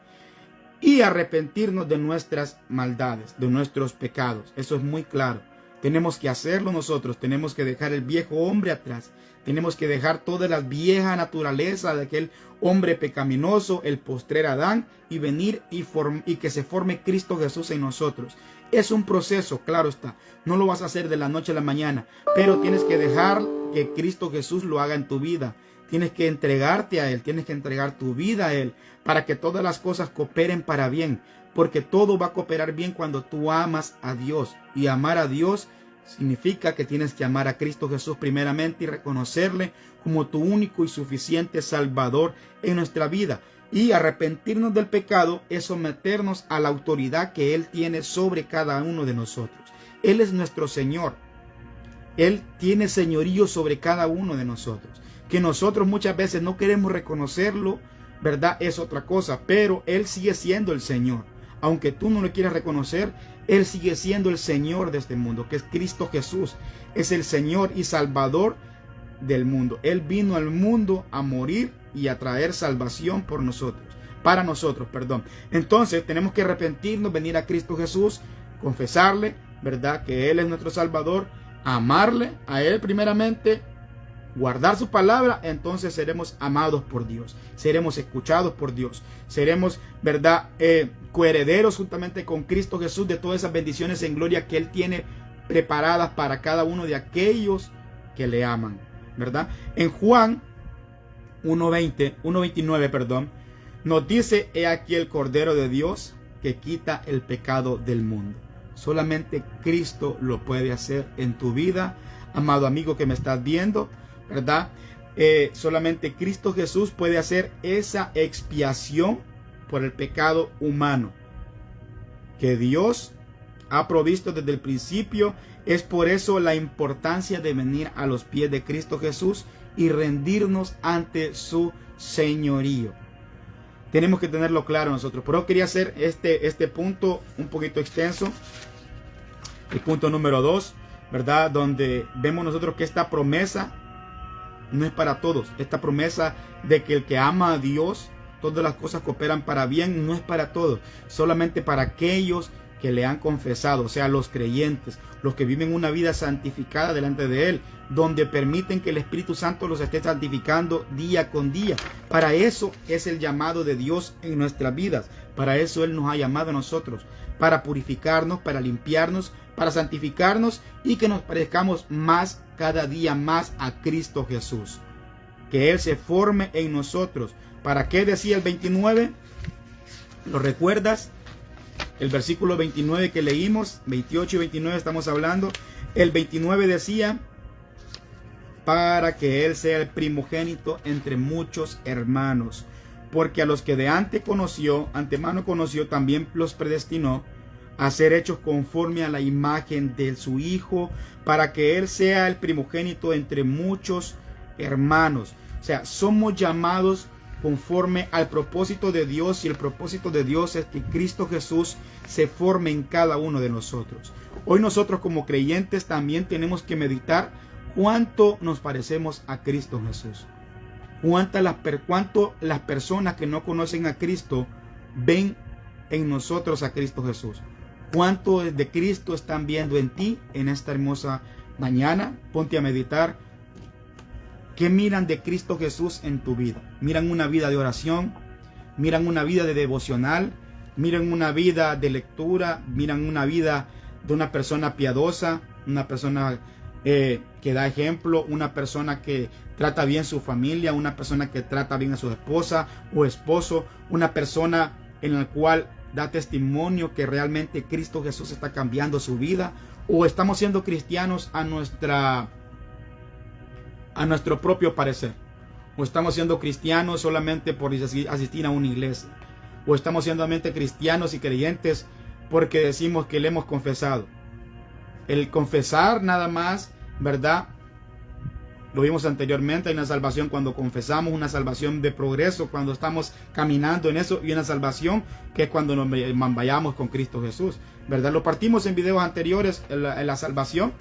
y arrepentirnos de nuestras maldades, de nuestros pecados. Eso es muy claro. Tenemos que hacerlo nosotros, tenemos que dejar el viejo hombre atrás, tenemos que dejar toda la vieja naturaleza de aquel hombre pecaminoso, el postrer Adán, y venir y que se forme Cristo Jesús en nosotros. Es un proceso, claro está, no lo vas a hacer de la noche a la mañana, pero tienes que dejar que Cristo Jesús lo haga en tu vida. Tienes que entregarte a Él, tienes que entregar tu vida a Él, para que todas las cosas cooperen para bien, porque todo va a cooperar bien cuando tú amas a Dios, y amar a Dios Significa que tienes que amar a Cristo Jesús primeramente y reconocerle como tu único y suficiente Salvador en nuestra vida. Y arrepentirnos del pecado es someternos a la autoridad que Él tiene sobre cada uno de nosotros. Él es nuestro Señor. Él tiene señorío sobre cada uno de nosotros. Que nosotros muchas veces no queremos reconocerlo, ¿verdad? Es otra cosa, pero Él sigue siendo el Señor. Aunque tú no lo quieras reconocer, Él sigue siendo el Señor de este mundo, que es Cristo Jesús. Es el Señor y Salvador del mundo. Él vino al mundo a morir y a traer salvación por nosotros, para nosotros, perdón. Entonces tenemos que arrepentirnos, venir a Cristo Jesús, confesarle, ¿verdad? Que Él es nuestro Salvador, amarle a Él primeramente, guardar su palabra, entonces seremos amados por Dios, seremos escuchados por Dios, seremos, ¿verdad? Coherederos juntamente con Cristo Jesús de todas esas bendiciones en gloria que Él tiene preparadas para cada uno de aquellos que le aman, ¿verdad? En Juan 1:29, perdón, nos dice: he aquí el Cordero de Dios que quita el pecado del mundo. Solamente Cristo lo puede hacer en tu vida, amado amigo que me estás viendo, ¿verdad? Solamente Cristo Jesús puede hacer esa expiación por el pecado humano que Dios ha provisto desde el principio. Es por eso la importancia de venir a los pies de Cristo Jesús y rendirnos ante su señorío. Tenemos que tenerlo claro nosotros. Pero quería hacer este punto un poquito extenso. El punto número 2, ¿verdad? Donde vemos nosotros que esta promesa no es para todos. Esta promesa de que el que ama a Dios, todas las cosas cooperan para bien, no es para todos. Solamente para aquellos que le han confesado, o sea, los creyentes, los que viven una vida santificada delante de Él, donde permiten que el Espíritu Santo los esté santificando día con día. Para eso es el llamado de Dios en nuestras vidas. Para eso Él nos ha llamado a nosotros, para purificarnos, para limpiarnos, para santificarnos y que nos parezcamos más, cada día más a Cristo Jesús. Que Él se forme en nosotros. ¿Para qué decía el 29? ¿Lo recuerdas? El versículo 29 que leímos, 28 y 29 estamos hablando. El 29 decía: para que Él sea el primogénito entre muchos hermanos. Porque a los que de antemano conoció, también los predestinó a ser hechos conforme a la imagen de su Hijo, para que Él sea el primogénito entre muchos hermanos. O sea, somos llamados conforme al propósito de Dios, y el propósito de Dios es que Cristo Jesús se forme en cada uno de nosotros. Hoy nosotros como creyentes también tenemos que meditar cuánto nos parecemos a Cristo Jesús. Cuánto las personas que no conocen a Cristo ven en nosotros a Cristo Jesús. Cuánto de Cristo están viendo en ti en esta hermosa mañana. Ponte a meditar. ¿Qué miran de Cristo Jesús en tu vida? ¿Miran una vida de oración? ¿Miran una vida de devocional? ¿Miran una vida de lectura? ¿Miran una vida de una persona piadosa? ¿Una persona que da ejemplo? ¿Una persona que trata bien su familia? ¿Una persona que trata bien a su esposa o esposo? ¿Una persona en la cual da testimonio que realmente Cristo Jesús está cambiando su vida? ¿O estamos siendo cristianos a nuestro propio parecer? ¿O estamos siendo cristianos solamente por asistir a una iglesia? ¿O estamos siendo realmente cristianos y creyentes porque decimos que le hemos confesado? El confesar nada más, ¿verdad? Lo vimos anteriormente, hay una salvación cuando confesamos, una salvación de progreso cuando estamos caminando en eso, y una salvación que es cuando nos vayamos con Cristo Jesús, ¿verdad? Lo partimos en videos anteriores, en la salvación.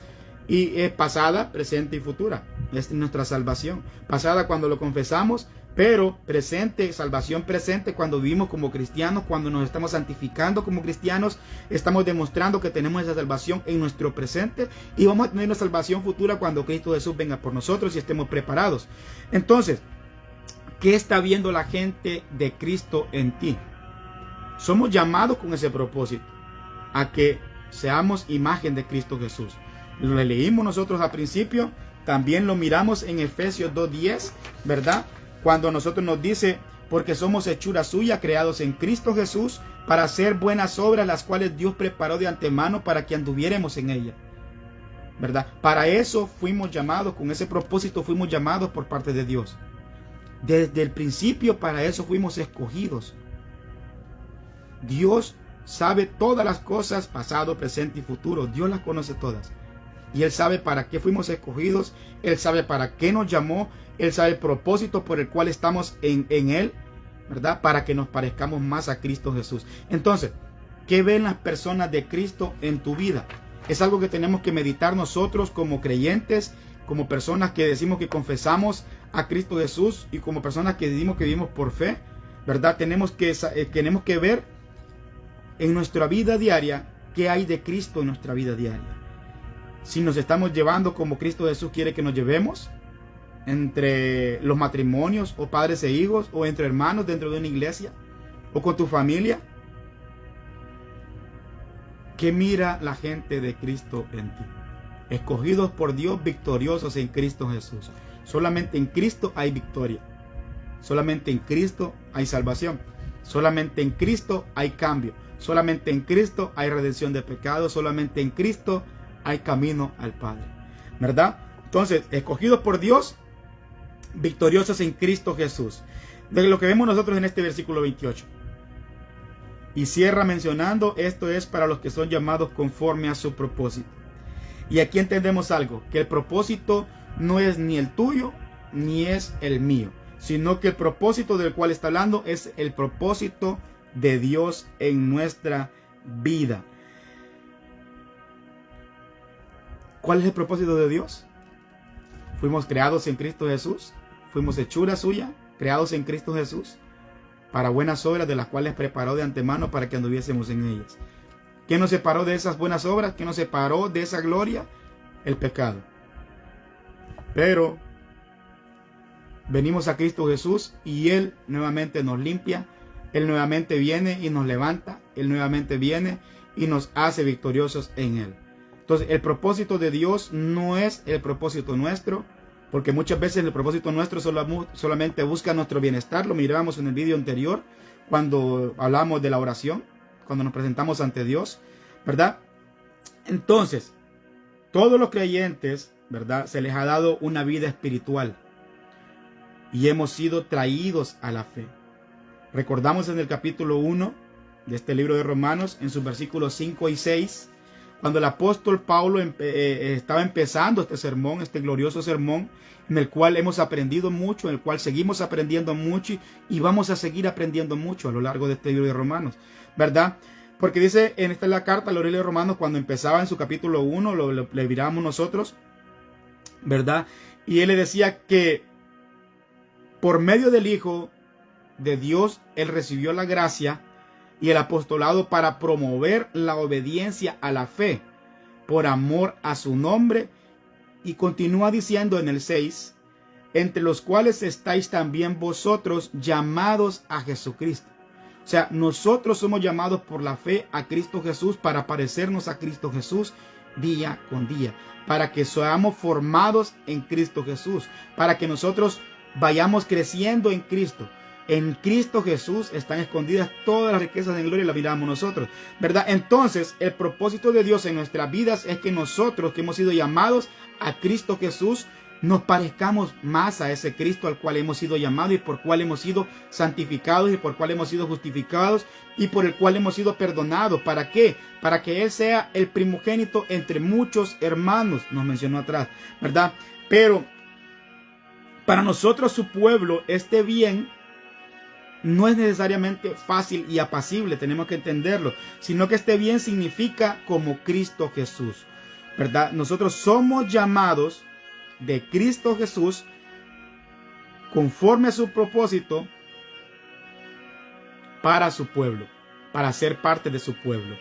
Y es pasada, presente y futura. Es nuestra salvación. Pasada cuando lo confesamos, pero presente, salvación presente cuando vivimos como cristianos, cuando nos estamos santificando como cristianos, estamos demostrando que tenemos esa salvación en nuestro presente, y vamos a tener una salvación futura cuando Cristo Jesús venga por nosotros y estemos preparados. Entonces, ¿qué está viendo la gente de Cristo en ti? Somos llamados con ese propósito, a que seamos imagen de Cristo Jesús. Lo leímos nosotros al principio, también lo miramos en Efesios 2:10, ¿verdad? Cuando nosotros nos dice: porque somos hechura suya, creados en Cristo Jesús, para hacer buenas obras, las cuales Dios preparó de antemano para que anduviéramos en ellas. ¿verdad? Para eso fuimos llamados, con ese propósito fuimos llamados por parte de Dios. Desde el principio para eso fuimos escogidos. Dios sabe todas las cosas, pasado, presente y futuro. Dios las conoce todas. Y Él sabe para qué fuimos escogidos. Él sabe para qué nos llamó. Él sabe el propósito por el cual estamos en Él, ¿verdad? Para que nos parezcamos más a Cristo Jesús. Entonces, ¿qué ven las personas de Cristo en tu vida? Es algo que tenemos que meditar nosotros como creyentes, como personas que decimos que confesamos a Cristo Jesús y como personas que decimos que vivimos por fe, ¿verdad? Tenemos que ver en nuestra vida diaria qué hay de Cristo en nuestra vida diaria. Si nos estamos llevando como Cristo Jesús quiere que nos llevemos entre los matrimonios o padres e hijos o entre hermanos dentro de una iglesia o con tu familia. ¿Qué mira la gente de Cristo en ti? Escogidos por Dios, victoriosos en Cristo Jesús. Solamente en Cristo hay victoria. Solamente en Cristo hay salvación. Solamente en Cristo hay cambio. Solamente en Cristo hay redención de pecados. Solamente en Cristo hay camino al Padre. ¿Verdad? Entonces, escogidos por Dios, victoriosos en Cristo Jesús. De lo que vemos nosotros en este versículo 28. Y cierra mencionando, esto es para los que son llamados conforme a su propósito. Y aquí entendemos algo, que el propósito no es ni el tuyo, ni es el mío, sino que el propósito del cual está hablando es el propósito de Dios en nuestra vida. ¿Cuál es el propósito de Dios? Fuimos creados en Cristo Jesús, fuimos hechura suya, creados en Cristo Jesús, para buenas obras de las cuales preparó de antemano para que anduviésemos en ellas. ¿Qué nos separó de esas buenas obras? ¿Qué nos separó de esa gloria? El pecado. Pero venimos a Cristo Jesús y Él nuevamente nos limpia. Él nuevamente viene y nos levanta. Él nuevamente viene y nos hace victoriosos en Él. Entonces, el propósito de Dios no es el propósito nuestro, porque muchas veces el propósito nuestro solamente busca nuestro bienestar. Lo mirábamos en el video anterior, cuando hablamos de la oración, cuando nos presentamos ante Dios, ¿verdad? Entonces, todos los creyentes, ¿verdad? Se les ha dado una vida espiritual y hemos sido traídos a la fe. Recordamos en el capítulo 1 de este libro de Romanos, en sus versículos 5 y 6, cuando el apóstol Pablo estaba empezando este sermón, este glorioso sermón, en el cual hemos aprendido mucho, en el cual seguimos aprendiendo mucho y vamos a seguir aprendiendo mucho a lo largo de este libro de Romanos, ¿verdad? Porque dice, en esta es la carta, el libro de Romanos, cuando empezaba en su capítulo 1, le mirábamos nosotros, ¿verdad? Y él le decía que por medio del Hijo de Dios, él recibió la gracia y el apostolado para promover la obediencia a la fe por amor a su nombre. Y continúa diciendo en el 6, entre los cuales estáis también vosotros llamados a Jesucristo. O sea, nosotros somos llamados por la fe a Cristo Jesús para parecernos a Cristo Jesús día con día, para que seamos formados en Cristo Jesús, para que nosotros vayamos creciendo en Cristo. En Cristo Jesús están escondidas todas las riquezas de gloria y las miramos nosotros, ¿verdad? Entonces, el propósito de Dios en nuestras vidas es que nosotros, que hemos sido llamados a Cristo Jesús, nos parezcamos más a ese Cristo al cual hemos sido llamados y por cual hemos sido santificados y por cual hemos sido justificados y por el cual hemos sido perdonados. ¿Para qué? Para que Él sea el primogénito entre muchos hermanos, nos mencionó atrás, ¿verdad? Pero para nosotros, su pueblo, este bien no es necesariamente fácil y apacible, tenemos que entenderlo, sino que este bien significa como Cristo Jesús, ¿verdad? Nosotros somos llamados de Cristo Jesús conforme a su propósito para su pueblo, para ser parte de su pueblo.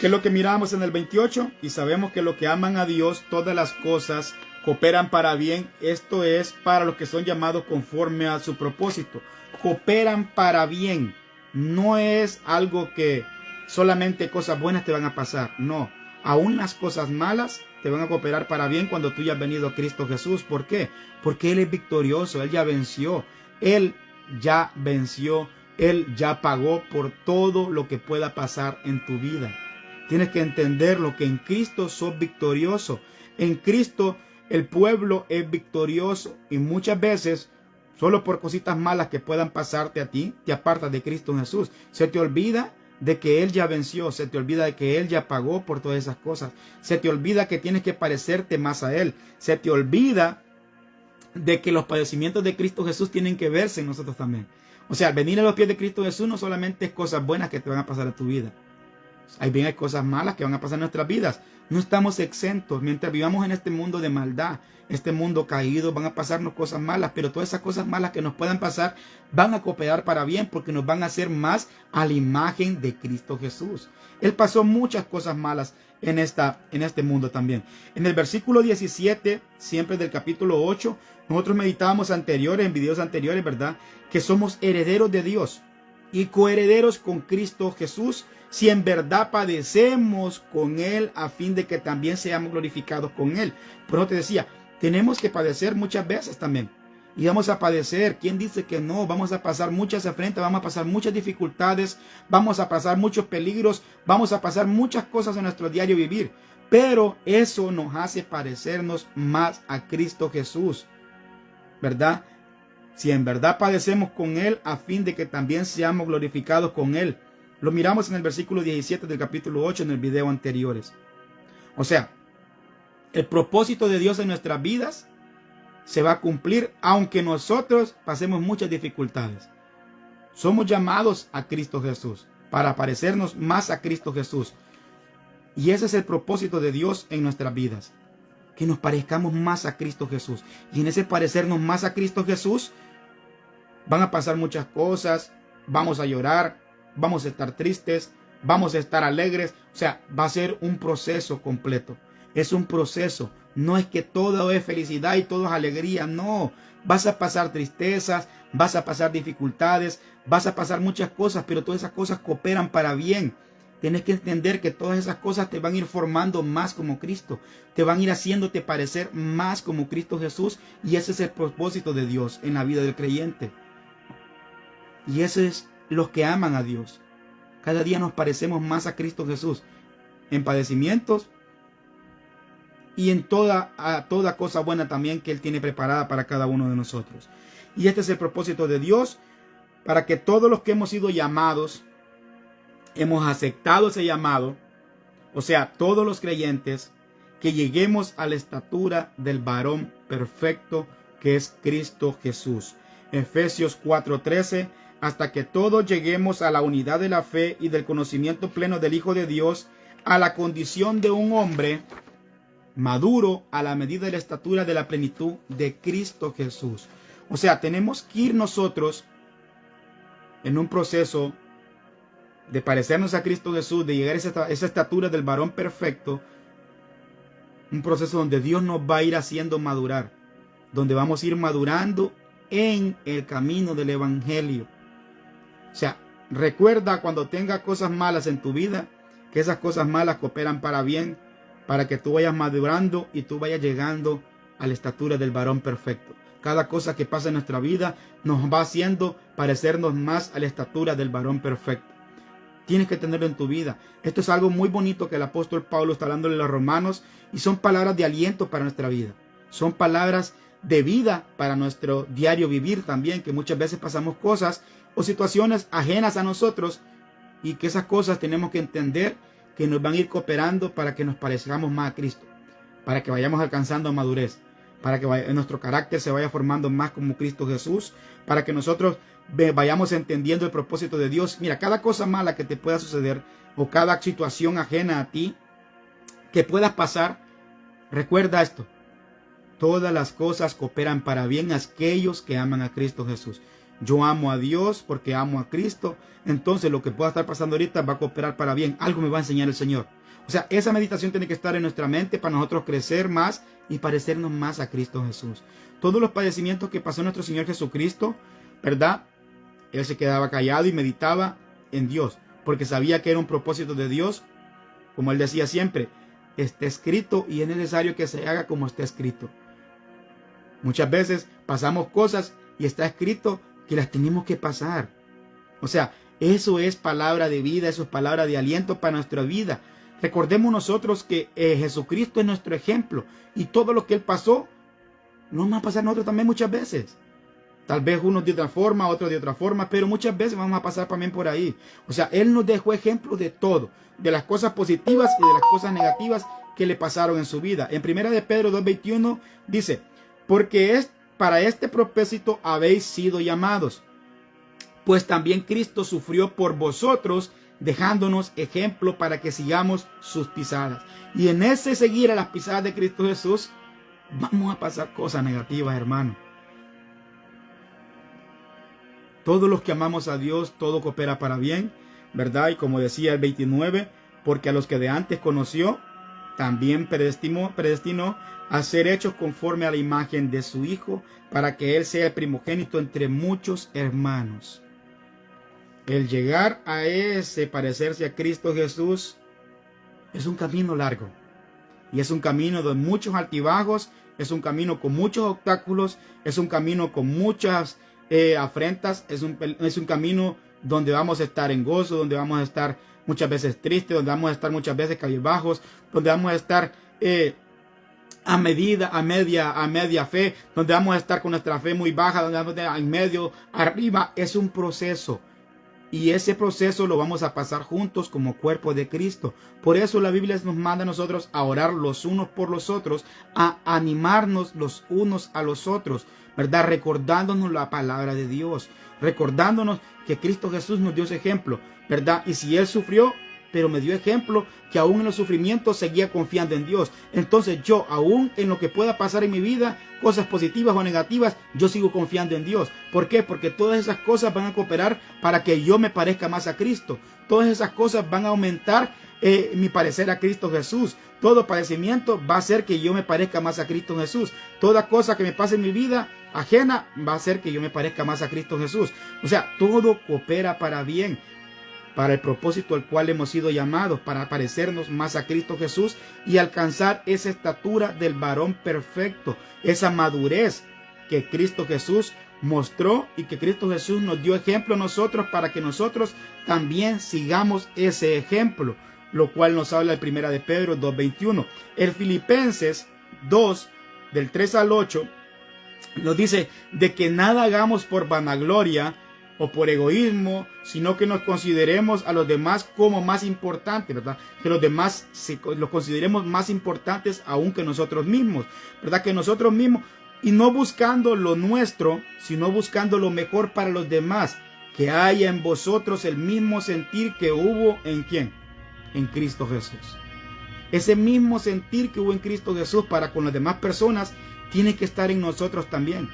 ¿Qué es lo que miramos en el 28? Y sabemos que los que aman a Dios, todas las cosas cooperan para bien. Esto es para los que son llamados conforme a su propósito. Cooperan para bien. No es algo que solamente cosas buenas te van a pasar. No, aún las cosas malas te van a cooperar para bien cuando tú ya has venido a Cristo Jesús. ¿Por qué? Porque Él es victorioso. Él ya venció. Él ya venció. Él ya pagó por todo lo que pueda pasar en tu vida. Tienes que entender lo que en Cristo sos victorioso. En Cristo el pueblo es victorioso y muchas veces solo por cositas malas que puedan pasarte a ti, te apartas de Cristo Jesús. Se te olvida de que Él ya venció, se te olvida de que Él ya pagó por todas esas cosas. Se te olvida que tienes que parecerte más a Él. Se te olvida de que los padecimientos de Cristo Jesús tienen que verse en nosotros también. O sea, al venir a los pies de Cristo Jesús no solamente es cosas buenas que te van a pasar a tu vida. Hay cosas malas que van a pasar en nuestras vidas. No estamos exentos. Mientras vivamos en este mundo de maldad, este mundo caído, van a pasarnos cosas malas. Pero todas esas cosas malas que nos puedan pasar van a cooperar para bien, porque nos van a hacer más a la imagen de Cristo Jesús. Él pasó muchas cosas malas en este mundo también. En el versículo 17, siempre del capítulo 8, nosotros meditábamos en videos anteriores, ¿verdad? Que somos herederos de Dios y coherederos con Cristo Jesús, si en verdad padecemos con Él, a fin de que también seamos glorificados con Él. Por eso te decía, tenemos que padecer muchas veces también. Y vamos a padecer. ¿Quién dice que no? Vamos a pasar muchas afrentas, vamos a pasar muchas dificultades, vamos a pasar muchos peligros, vamos a pasar muchas cosas en nuestro diario vivir. Pero eso nos hace parecernos más a Cristo Jesús, ¿verdad? Si en verdad padecemos con Él, a fin de que también seamos glorificados con Él. Lo miramos en el versículo 17 del capítulo 8 en el video anteriores. O sea, el propósito de Dios en nuestras vidas se va a cumplir aunque nosotros pasemos muchas dificultades. Somos llamados a Cristo Jesús para parecernos más a Cristo Jesús. Y ese es el propósito de Dios en nuestras vidas. Que nos parezcamos más a Cristo Jesús. Y en ese parecernos más a Cristo Jesús van a pasar muchas cosas. Vamos a llorar, vamos a estar tristes, vamos a estar alegres. O sea, va a ser un proceso completo. Es un proceso. No es que todo es felicidad y todo es alegría. No. Vas a pasar tristezas, vas a pasar dificultades, vas a pasar muchas cosas, pero todas esas cosas cooperan para bien. Tienes que entender que todas esas cosas te van a ir formando más como Cristo. Te van a ir haciéndote parecer más como Cristo Jesús. Y ese es el propósito de Dios en la vida del creyente. Y ese es los que aman a Dios. Cada día nos parecemos más a Cristo Jesús. En padecimientos y en toda cosa buena también que Él tiene preparada para cada uno de nosotros. Y este es el propósito de Dios, para que todos los que hemos sido llamados, hemos aceptado ese llamado, o sea, todos los creyentes, que lleguemos a la estatura del varón perfecto que es Cristo Jesús. Efesios 4:13, hasta que todos lleguemos a la unidad de la fe y del conocimiento pleno del Hijo de Dios, a la condición de un hombre maduro a la medida de la estatura de la plenitud de Cristo Jesús. O sea, tenemos que ir nosotros en un proceso de parecernos a Cristo Jesús, de llegar a esa estatura del varón perfecto, un proceso donde Dios nos va a ir haciendo madurar, donde vamos a ir madurando en el camino del Evangelio. O sea, recuerda cuando tengas cosas malas en tu vida, que esas cosas malas cooperan para bien, para que tú vayas madurando y tú vayas llegando a la estatura del varón perfecto. Cada cosa que pasa en nuestra vida nos va haciendo parecernos más a la estatura del varón perfecto. Tienes que tenerlo en tu vida. Esto es algo muy bonito que el apóstol Pablo está hablándole a los romanos, y son palabras de aliento para nuestra vida. Son palabras de vida para nuestro diario vivir también, que muchas veces pasamos cosas o situaciones ajenas a nosotros, y que esas cosas tenemos que entender que nos van a ir cooperando para que nos parezcamos más a Cristo, para que vayamos alcanzando madurez, para que nuestro carácter se vaya formando más como Cristo Jesús, para que nosotros vayamos entendiendo el propósito de Dios. Mira, cada cosa mala que te pueda suceder o cada situación ajena a ti que puedas pasar, recuerda esto: todas las cosas cooperan para bien a aquellos que aman a Cristo Jesús. Yo amo a Dios porque amo a Cristo. Entonces lo que pueda estar pasando ahorita va a cooperar para bien. Algo me va a enseñar el Señor. O sea, esa meditación tiene que estar en nuestra mente para nosotros crecer más y parecernos más a Cristo Jesús. Todos los padecimientos que pasó nuestro Señor Jesucristo, ¿verdad? Él se quedaba callado y meditaba en Dios, porque sabía que era un propósito de Dios. Como Él decía siempre, está escrito y es necesario que se haga como está escrito. Muchas veces pasamos cosas y está escrito que las tenemos que pasar. O sea, eso es palabra de vida, eso es palabra de aliento para nuestra vida. Recordemos nosotros que Jesucristo es nuestro ejemplo y todo lo que Él pasó, nos va a pasar a nosotros también muchas veces. Tal vez unos de otra forma, otros de otra forma, pero muchas veces vamos a pasar también por ahí. O sea, Él nos dejó ejemplo de todo, de las cosas positivas y de las cosas negativas que le pasaron en su vida. En 1 de Pedro 2:21 dice, porque para este propósito habéis sido llamados, pues también Cristo sufrió por vosotros, dejándonos ejemplo para que sigamos sus pisadas. Y en ese seguir a las pisadas de Cristo Jesús, vamos a pasar cosas negativas, hermano. Todos los que amamos a Dios, todo coopera para bien, ¿verdad? Y como decía el 29, porque a los que de antes conoció, también predestinó a ser hechos conforme a la imagen de su Hijo, para que Él sea el primogénito entre muchos hermanos. El llegar a parecerse a Cristo Jesús, es un camino largo. Y es un camino de muchos altibajos, es un camino con muchos obstáculos, es un camino con muchas afrentas, es un camino donde vamos a estar en gozo, donde vamos a estar muchas veces tristes, donde vamos a estar muchas veces cabizbajos, donde vamos a estar a media fe, donde vamos a estar con nuestra fe muy baja, donde vamos a estar en medio, arriba. Es un proceso. Y ese proceso lo vamos a pasar juntos como cuerpo de Cristo. Por eso la Biblia nos manda a nosotros a orar los unos por los otros, a animarnos los unos a los otros, ¿verdad? Recordándonos la palabra de Dios, recordándonos que Cristo Jesús nos dio ese ejemplo, ¿verdad? Y si Él sufrió, pero me dio ejemplo que aún en los sufrimientos seguía confiando en Dios. Entonces yo, aún en lo que pueda pasar en mi vida, cosas positivas o negativas, yo sigo confiando en Dios. ¿Por qué? Porque todas esas cosas van a cooperar para que yo me parezca más a Cristo. Todas esas cosas van a aumentar mi parecer a Cristo Jesús. Todo padecimiento va a hacer que yo me parezca más a Cristo Jesús. Toda cosa que me pase en mi vida ajena va a hacer que yo me parezca más a Cristo Jesús. O sea, todo coopera para bien, para el propósito al cual hemos sido llamados, para parecernos más a Cristo Jesús y alcanzar esa estatura del varón perfecto, esa madurez que Cristo Jesús mostró y que Cristo Jesús nos dio ejemplo a nosotros para que nosotros también sigamos ese ejemplo, lo cual nos habla el 1 de Pedro 2:21. El Filipenses 2, del 3 al 8, nos dice de que nada hagamos por vanagloria o por egoísmo, sino que nos consideremos a los demás como más importantes, ¿verdad? Que los demás los consideremos más importantes aún que nosotros mismos, ¿verdad? Que nosotros mismos, y no buscando lo nuestro, sino buscando lo mejor para los demás, que haya en vosotros el mismo sentir que hubo en ¿quién? En Cristo Jesús. Ese mismo sentir que hubo en Cristo Jesús para con las demás personas tiene que estar en nosotros también.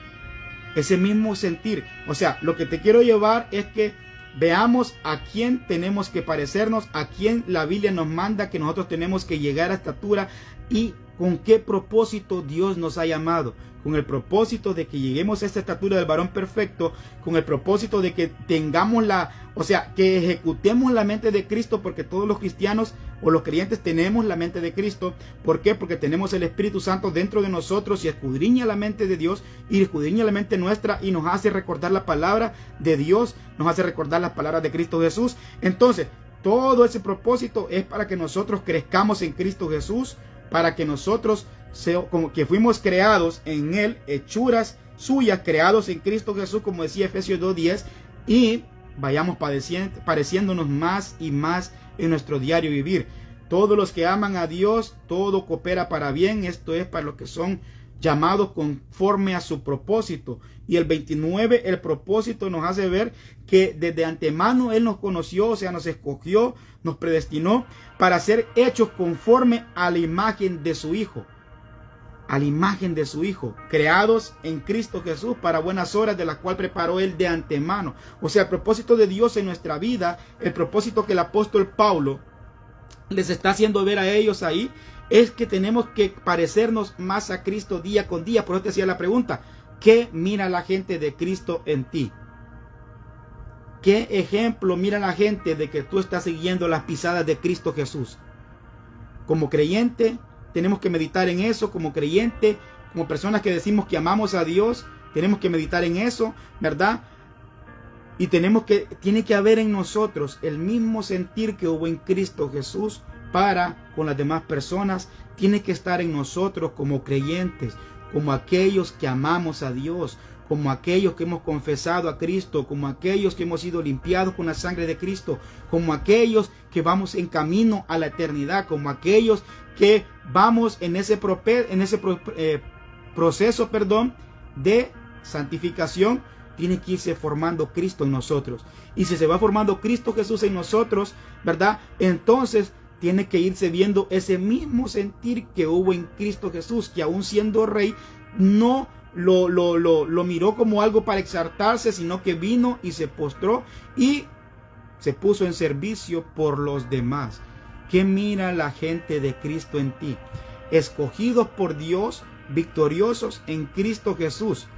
Ese mismo sentir. O sea, lo que te quiero llevar es que veamos a quién tenemos que parecernos, a quién la Biblia nos manda que nosotros tenemos que llegar a estatura y con qué propósito Dios nos ha llamado. Con el propósito de que lleguemos a esta estatura del varón perfecto, con el propósito de que tengamos que ejecutemos la mente de Cristo, porque todos los cristianos o los creyentes tenemos la mente de Cristo. ¿Por qué? Porque tenemos el Espíritu Santo dentro de nosotros y escudriña la mente de Dios y escudriña la mente nuestra y nos hace recordar la palabra de Dios, nos hace recordar las palabras de Cristo Jesús. Entonces, todo ese propósito es para que nosotros crezcamos en Cristo Jesús, para que nosotros, como que fuimos creados en Él, hechuras suyas, creados en Cristo Jesús, como decía Efesios 2:10, y vayamos pareciéndonos más y más en nuestro diario vivir. Todos los que aman a Dios, todo coopera para bien. Esto es para los que son llamados conforme a su propósito. Y el 29, el propósito nos hace ver que desde antemano Él nos conoció, o sea, nos escogió, nos predestinó para ser hechos conforme a la imagen de su Hijo. A la imagen de su Hijo, creados en Cristo Jesús para buenas obras, de las cuales preparó Él de antemano. O sea, el propósito de Dios en nuestra vida, el propósito que el apóstol Pablo les está haciendo ver a ellos ahí, es que tenemos que parecernos más a Cristo día con día. Por eso te hacía la pregunta: ¿qué mira la gente de Cristo en ti? ¿Qué ejemplo mira la gente de que tú estás siguiendo las pisadas de Cristo Jesús? Como creyente, tenemos que meditar en eso. Como creyente, como personas que decimos que amamos a Dios, tenemos que meditar en eso, ¿verdad? Y tiene que haber en nosotros el mismo sentir que hubo en Cristo Jesús para con las demás personas tiene que estar en nosotros como creyentes, como aquellos que amamos a Dios, como aquellos que hemos confesado a Cristo, como aquellos que hemos sido limpiados con la sangre de Cristo, como aquellos que vamos en camino a la eternidad, como aquellos que vamos en ese proceso de santificación. Tiene que irse formando Cristo en nosotros. Y si se va formando Cristo Jesús en nosotros, ¿verdad? Entonces tiene que irse viendo ese mismo sentir que hubo en Cristo Jesús, que aún siendo rey, no lo miró como algo para exaltarse, sino que vino y se postró y se puso en servicio por los demás. ¿Qué mira la gente de Cristo en ti? Escogidos por Dios, victoriosos en Cristo Jesús,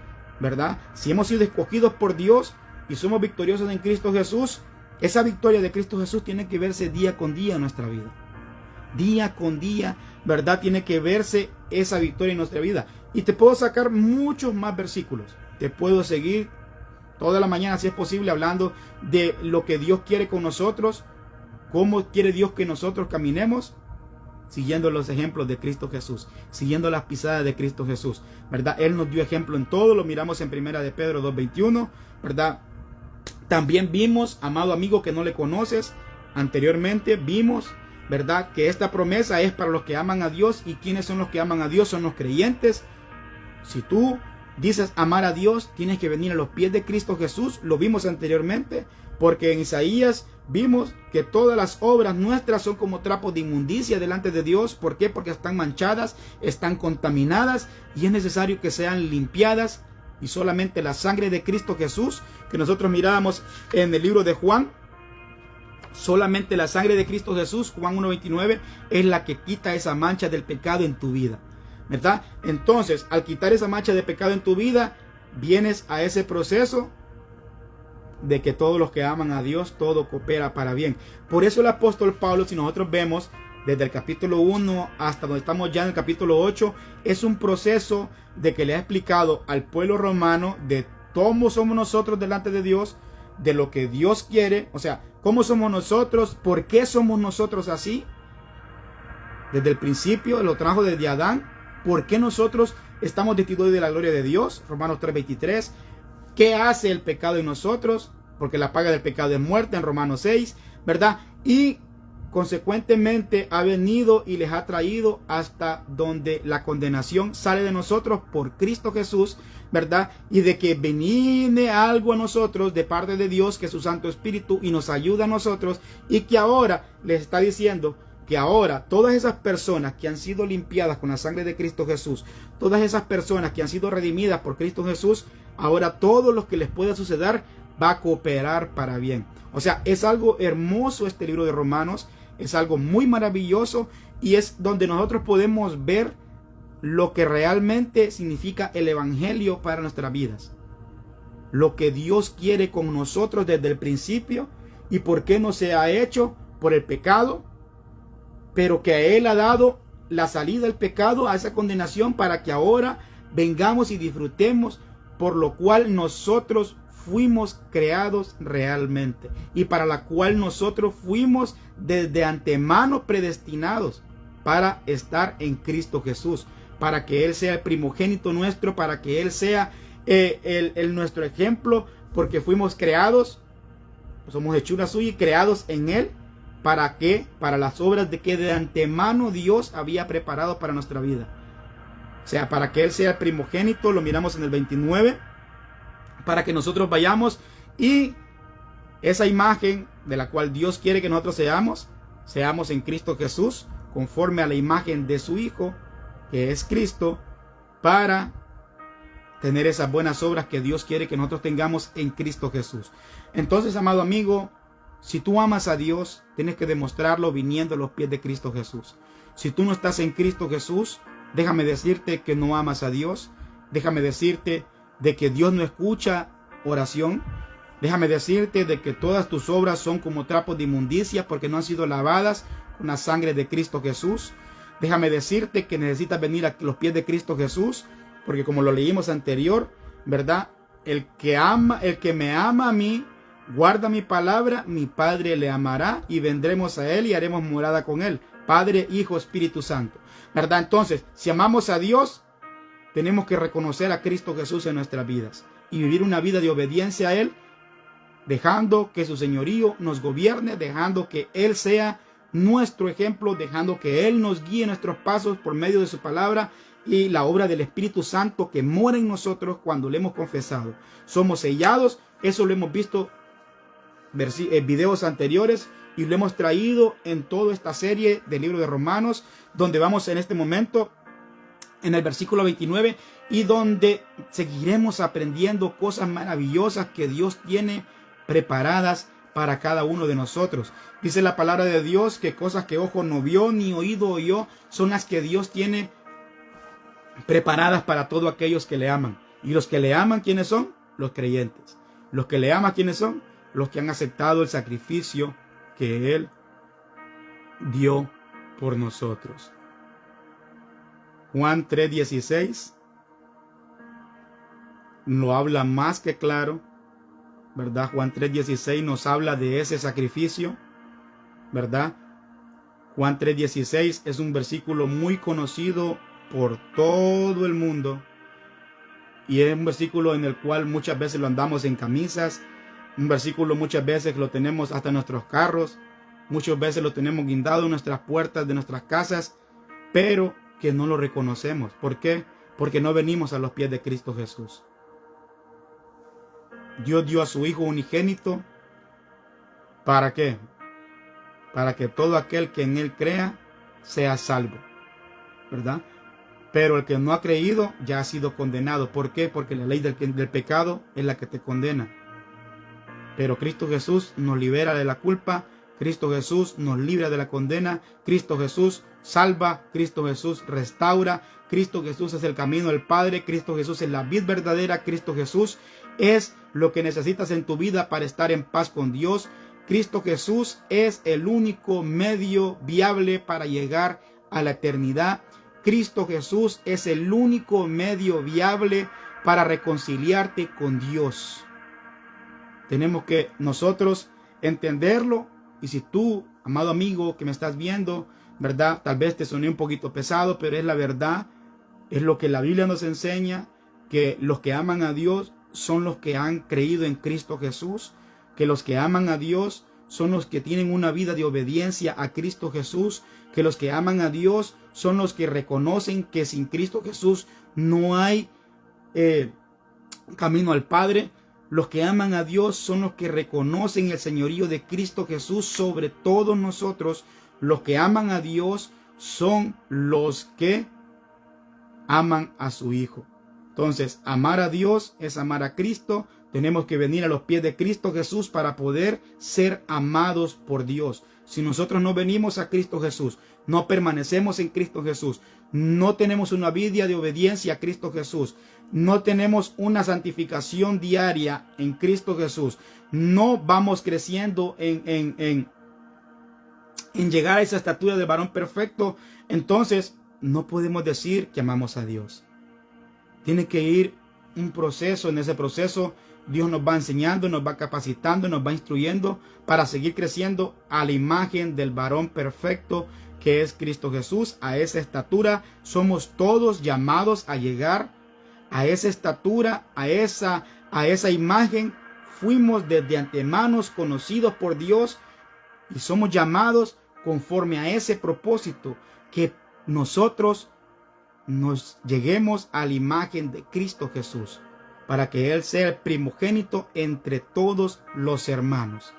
¿verdad? Si hemos sido escogidos por Dios y somos victoriosos en Cristo Jesús, esa victoria de Cristo Jesús tiene que verse día con día en nuestra vida. Día con día, ¿verdad? Tiene que verse esa victoria en nuestra vida. Y te puedo sacar muchos más versículos. Te puedo seguir toda la mañana, si es posible, hablando de lo que Dios quiere con nosotros, cómo quiere Dios que nosotros caminemos, siguiendo los ejemplos de Cristo Jesús, siguiendo las pisadas de Cristo Jesús, ¿verdad? Él nos dio ejemplo en todo, lo miramos en Primera de Pedro 2:21, ¿verdad? También vimos, amado amigo que no le conoces, anteriormente vimos, ¿verdad?, que esta promesa es para los que aman a Dios. ¿Y quiénes son los que aman a Dios? Son los creyentes. Si tú dices amar a Dios, tienes que venir a los pies de Cristo Jesús. Lo vimos anteriormente, porque en Isaías vimos que todas las obras nuestras son como trapos de inmundicia delante de Dios. ¿Por qué? Porque están manchadas, están contaminadas y es necesario que sean limpiadas. Y solamente la sangre de Cristo Jesús, que nosotros mirábamos en el libro de Juan, solamente la sangre de Cristo Jesús, Juan 1:29, es la que quita esa mancha del pecado en tu vida, ¿verdad? Entonces, al quitar esa mancha de pecado en tu vida, vienes a ese proceso de que todos los que aman a Dios, todo coopera para bien. Por eso el apóstol Pablo, si nosotros vemos desde el capítulo 1 hasta donde estamos ya en el capítulo 8, es un proceso de que le ha explicado al pueblo romano de cómo somos nosotros delante de Dios, de lo que Dios quiere, o sea, cómo somos nosotros, por qué somos nosotros así. Desde el principio lo trajo desde Adán, por qué nosotros estamos destituidos de la gloria de Dios, Romanos 3:23, qué hace el pecado en nosotros, porque la paga del pecado es muerte, en Romanos 6, ¿verdad? Y consecuentemente ha venido y les ha traído hasta donde la condenación sale de nosotros por Cristo Jesús, ¿verdad? Y de que viene algo a nosotros de parte de Dios, que es su Santo Espíritu, y nos ayuda a nosotros, y que ahora les está diciendo que ahora todas esas personas que han sido limpiadas con la sangre de Cristo Jesús, todas esas personas que han sido redimidas por Cristo Jesús, ahora todo lo que les pueda suceder va a cooperar para bien. O sea, es algo hermoso este libro de Romanos, es algo muy maravilloso y es donde nosotros podemos ver lo que realmente significa el evangelio para nuestras vidas. Lo que Dios quiere con nosotros desde el principio y por qué no se ha hecho por el pecado, pero que a Él ha dado la salida al pecado, a esa condenación, para que ahora vengamos y disfrutemos por lo cual nosotros fuimos creados realmente y para la cual nosotros fuimos desde antemano predestinados para estar en Cristo Jesús, para que Él sea el primogénito nuestro, para que Él sea nuestro ejemplo, porque fuimos creados, somos hechura suya y creados en Él. ¿Para qué? Para las obras de que de antemano Dios había preparado para nuestra vida. O sea, para que Él sea el primogénito, lo miramos en el 29, para que nosotros vayamos y esa imagen de la cual Dios quiere que nosotros seamos en Cristo Jesús, conforme a la imagen de su Hijo, que es Cristo, para tener esas buenas obras que Dios quiere que nosotros tengamos en Cristo Jesús. Entonces, amado amigo, si tú amas a Dios, tienes que demostrarlo viniendo a los pies de Cristo Jesús. Si tú no estás en Cristo Jesús, déjame decirte que no amas a Dios. Déjame decirte de que Dios no escucha oración. Déjame decirte de que todas tus obras son como trapos de inmundicia porque no han sido lavadas con la sangre de Cristo Jesús. Déjame decirte que necesitas venir a los pies de Cristo Jesús, porque como lo leímos anterior, ¿verdad? El que me ama a mí, guarda mi palabra, mi Padre le amará y vendremos a Él y haremos morada con Él. Padre, Hijo, Espíritu Santo, ¿verdad? Entonces, si amamos a Dios, tenemos que reconocer a Cristo Jesús en nuestras vidas y vivir una vida de obediencia a Él, dejando que su señorío nos gobierne, dejando que Él sea nuestro ejemplo, dejando que Él nos guíe nuestros pasos por medio de su palabra y la obra del Espíritu Santo que mora en nosotros cuando le hemos confesado. Somos sellados, eso lo hemos visto en videos anteriores y lo hemos traído en toda esta serie del libro de Romanos, donde vamos en este momento en el versículo 29 y donde seguiremos aprendiendo cosas maravillosas que Dios tiene preparadas para cada uno de nosotros. Dice la palabra de Dios que cosas que ojo no vio ni oído oyó son las que Dios tiene preparadas para todos aquellos que le aman. Y los que le aman, ¿quiénes son? Los creyentes. Los que le aman, ¿quiénes son? Los que han aceptado el sacrificio que Él dio por nosotros. Juan 3:16 lo habla más que claro, ¿verdad? Juan 3:16 nos habla de ese sacrificio, ¿verdad? Juan 3:16 es un versículo muy conocido por todo el mundo y es un versículo en el cual muchas veces lo andamos en camisas, un versículo muchas veces lo tenemos hasta en nuestros carros, muchas veces lo tenemos guindado en nuestras puertas de nuestras casas, pero que no lo reconocemos. ¿Por qué? Porque no venimos a los pies de Cristo Jesús. Dios dio a su Hijo unigénito. ¿Para qué? Para que todo aquel que en Él crea sea salvo, ¿verdad? Pero el que no ha creído ya ha sido condenado. ¿Por qué? Porque la ley del pecado es la que te condena. Pero Cristo Jesús nos libera de la culpa. Cristo Jesús nos libra de la condena. Cristo Jesús salva. Cristo Jesús restaura. Cristo Jesús es el camino del Padre. Cristo Jesús es la vid verdadera. Cristo Jesús es lo que necesitas en tu vida para estar en paz con Dios. Cristo Jesús es el único medio viable para llegar a la eternidad. Cristo Jesús es el único medio viable para reconciliarte con Dios. Tenemos que nosotros entenderlo. Y si tú, amado amigo que me estás viendo, ¿verdad? Tal vez te soné un poquito pesado, pero es la verdad. Es lo que la Biblia nos enseña, que los que aman a Dios son los que han creído en Cristo Jesús, que los que aman a Dios son los que tienen una vida de obediencia a Cristo Jesús, que los que aman a Dios son los que reconocen que sin Cristo Jesús no hay camino al Padre. Los que aman a Dios son los que reconocen el señorío de Cristo Jesús sobre todos nosotros. Los que aman a Dios son los que aman a su Hijo. Entonces, amar a Dios es amar a Cristo. Tenemos que venir a los pies de Cristo Jesús para poder ser amados por Dios. Si nosotros no venimos a Cristo Jesús, no permanecemos en Cristo Jesús, no tenemos una vida de obediencia a Cristo Jesús, no tenemos una santificación diaria en Cristo Jesús, no vamos creciendo en llegar a esa estatura de varón perfecto, entonces no podemos decir que amamos a Dios. Tiene que ir un proceso. En ese proceso Dios nos va enseñando, nos va capacitando, nos va instruyendo para seguir creciendo a la imagen del varón perfecto que es Cristo Jesús. A esa estatura somos todos llamados a llegar a esa estatura, a esa imagen. Fuimos desde antemano conocidos por Dios y somos llamados conforme a ese propósito, que nosotros nos lleguemos a la imagen de Cristo Jesús, para que Él sea el primogénito entre todos los hermanos.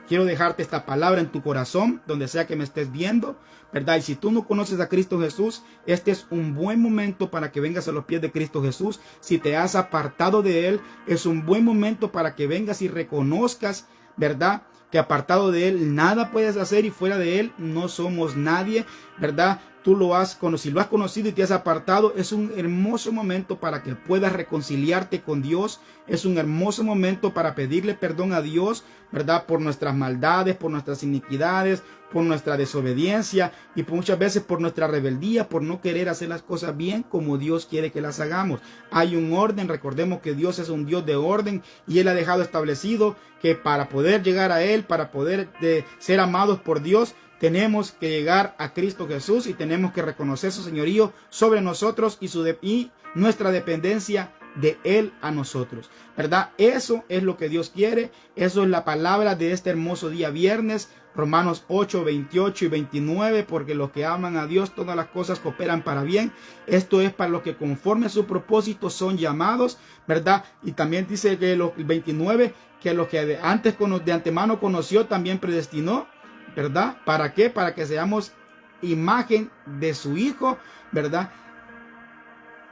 Quiero dejarte esta palabra en tu corazón, donde sea que me estés viendo, ¿verdad? Y si tú no conoces a Cristo Jesús, este es un buen momento para que vengas a los pies de Cristo Jesús. Si te has apartado de Él, es un buen momento para que vengas y reconozcas, ¿verdad?, que apartado de Él nada puedes hacer y fuera de Él no somos nadie, ¿verdad? Tú lo has conocido, si lo has conocido y te has apartado, es un hermoso momento para que puedas reconciliarte con Dios. Es un hermoso momento para pedirle perdón a Dios, ¿verdad? Por nuestras maldades, por nuestras iniquidades, por nuestra desobediencia y muchas veces por nuestra rebeldía, por no querer hacer las cosas bien como Dios quiere que las hagamos. Hay un orden, recordemos que Dios es un Dios de orden y Él ha dejado establecido que para poder llegar a Él, para poder ser amados por Dios, tenemos que llegar a Cristo Jesús y tenemos que reconocer su señorío sobre nosotros y nuestra dependencia de Él a nosotros, ¿verdad? Eso es lo que Dios quiere. Eso es la palabra de este hermoso día viernes. Romanos 8, 28 y 29, porque los que aman a Dios, todas las cosas cooperan para bien. Esto es para los que conforme a su propósito son llamados, ¿verdad? Y también dice que el 29, que los que antes de antemano conoció, también predestinó, ¿verdad? ¿Para qué? Para que seamos imagen de su Hijo, ¿verdad?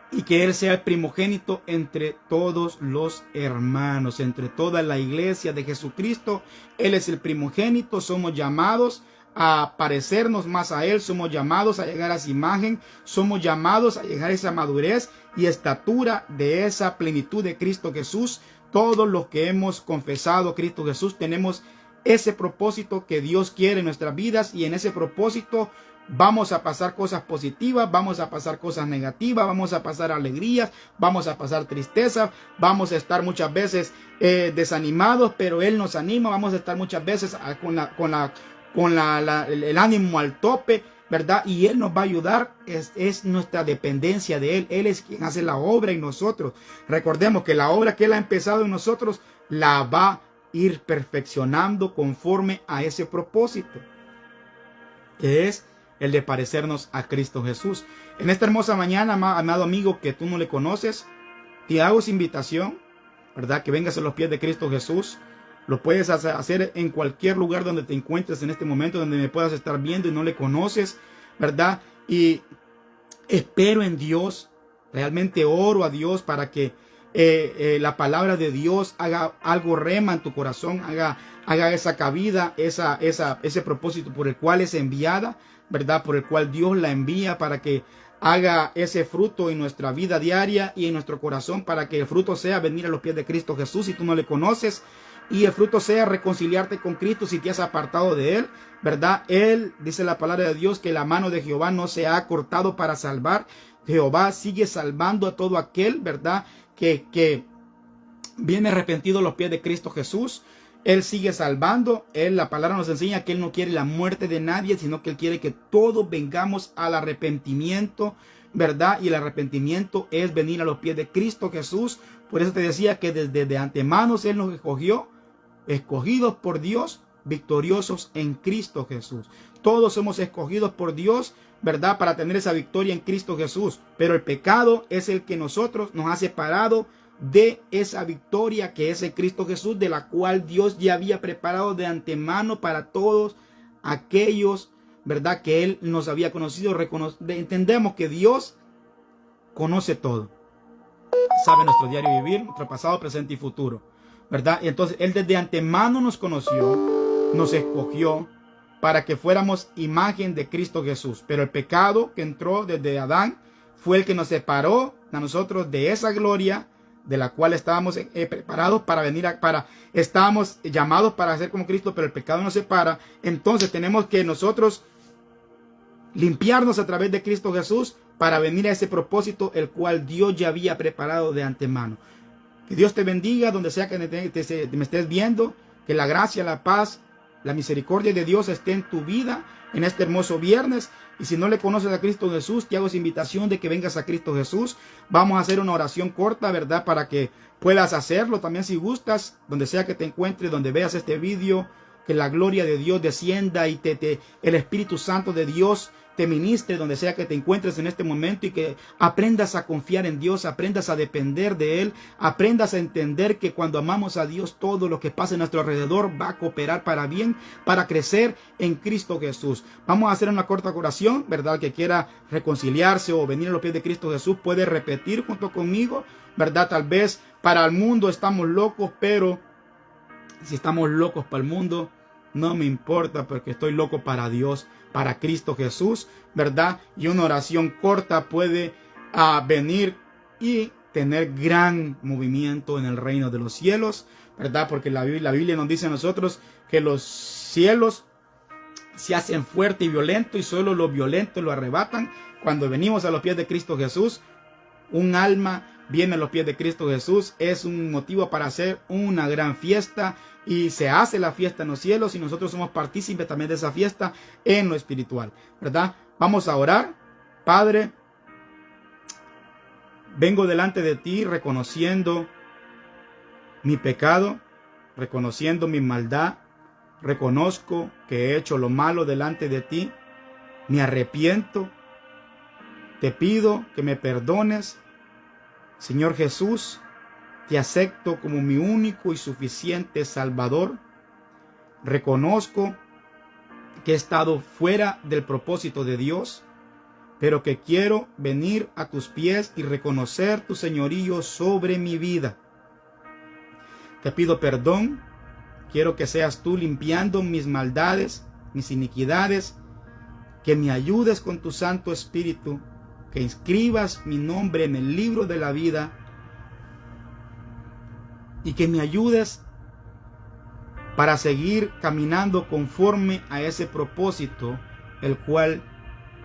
Y que Él sea el primogénito entre todos los hermanos, entre toda la iglesia de Jesucristo. Él es el primogénito. Somos llamados a parecernos más a Él. Somos llamados a llegar a esa imagen. Somos llamados a llegar a esa madurez y estatura de esa plenitud de Cristo Jesús. Todos los que hemos confesado a Cristo Jesús tenemos ese propósito que Dios quiere en nuestras vidas, y en ese propósito vamos a pasar cosas positivas, vamos a pasar cosas negativas, vamos a pasar alegrías, vamos a pasar tristeza, vamos a estar muchas veces desanimados, pero Él nos anima. Vamos a estar muchas veces con el ánimo al tope, ¿verdad? Y Él nos va a ayudar. Es nuestra dependencia de Él. Él es quien hace la obra en nosotros. Recordemos que la obra que Él ha empezado en nosotros la va a ir perfeccionando conforme a ese propósito, que es el de parecernos a Cristo Jesús. En esta hermosa mañana, amado amigo, que tú no le conoces, te hago esa invitación, ¿verdad? Que vengas a los pies de Cristo Jesús. Lo puedes hacer en cualquier lugar donde te encuentres en este momento, donde me puedas estar viendo y no le conoces, ¿verdad? Y espero en Dios, realmente oro a Dios para que la palabra de Dios haga algo rema en tu corazón, haga esa cabida, ese propósito por el cual es enviada, ¿verdad? Por el cual Dios la envía, para que haga ese fruto en nuestra vida diaria y en nuestro corazón, para que el fruto sea venir a los pies de Cristo Jesús si tú no le conoces, y el fruto sea reconciliarte con Cristo si te has apartado de Él, ¿verdad? Él, dice la palabra de Dios, que la mano de Jehová no se ha cortado para salvar. Jehová sigue salvando a todo aquel, ¿verdad?, que viene arrepentido a los pies de Cristo Jesús. Él sigue salvando. La palabra nos enseña que Él no quiere la muerte de nadie, sino que Él quiere que todos vengamos al arrepentimiento, ¿verdad? Y el arrepentimiento es venir a los pies de Cristo Jesús. Por eso te decía que desde de antemano Él nos escogió, escogidos por Dios, victoriosos en Cristo Jesús. Todos somos escogidos por Dios, ¿verdad?, para tener esa victoria en Cristo Jesús. Pero el pecado es el que nos ha separado de esa victoria que es en Cristo Jesús, de la cual Dios ya había preparado de antemano para todos aquellos, ¿verdad?, que Él nos había conocido. Entendemos que Dios conoce todo, sabe nuestro diario vivir, nuestro pasado, presente y futuro, ¿verdad? Y entonces Él desde antemano nos conoció, nos escogió para que fuéramos imagen de Cristo Jesús. Pero el pecado que entró desde Adán fue el que nos separó a nosotros de esa gloria de la cual estábamos preparados para venir estábamos llamados para ser como Cristo, pero el pecado nos separa. Entonces tenemos que nosotros limpiarnos a través de Cristo Jesús para venir a ese propósito el cual Dios ya había preparado de antemano. Que Dios te bendiga donde sea que me estés viendo. Que la gracia, la paz, la misericordia de Dios esté en tu vida en este hermoso viernes. Y si no le conoces a Cristo Jesús, te hago esa invitación de que vengas a Cristo Jesús. Vamos a hacer una oración corta, ¿verdad?, para que puedas hacerlo también si gustas, donde sea que te encuentres, donde veas este video. Que la gloria de Dios descienda y el Espíritu Santo de Dios te ministre donde sea que te encuentres en este momento, y que aprendas a confiar en Dios, aprendas a depender de Él, aprendas a entender que cuando amamos a Dios, todo lo que pasa a nuestro alrededor va a cooperar para bien, para crecer en Cristo Jesús. Vamos a hacer una corta oración, ¿verdad? El que quiera reconciliarse o venir a los pies de Cristo Jesús puede repetir junto conmigo, ¿verdad? Tal vez para el mundo estamos locos, pero si estamos locos para el mundo, no me importa, porque estoy loco para Dios, para Cristo Jesús, ¿verdad? Y una oración corta puede venir y tener gran movimiento en el reino de los cielos, ¿verdad? Porque la Biblia nos dice a nosotros que los cielos se hacen fuerte y violento, y solo los violentos lo arrebatan. Cuando venimos a los pies de Cristo Jesús, un alma viene a los pies de Cristo Jesús, es un motivo para hacer una gran fiesta, y se hace la fiesta en los cielos y nosotros somos partícipes también de esa fiesta en lo espiritual, ¿verdad? Vamos a orar. Padre, vengo delante de ti reconociendo mi pecado, reconociendo mi maldad, reconozco que he hecho lo malo delante de ti, me arrepiento, te pido que me perdones, Señor Jesús, te acepto como mi único y suficiente Salvador, reconozco que he estado fuera del propósito de Dios, pero que quiero venir a tus pies y reconocer tu señorío sobre mi vida. Te pido perdón, quiero que seas tú limpiando mis maldades, mis iniquidades, que me ayudes con tu Santo Espíritu, que inscribas mi nombre en el libro de la vida y que me ayudes para seguir caminando conforme a ese propósito, el cual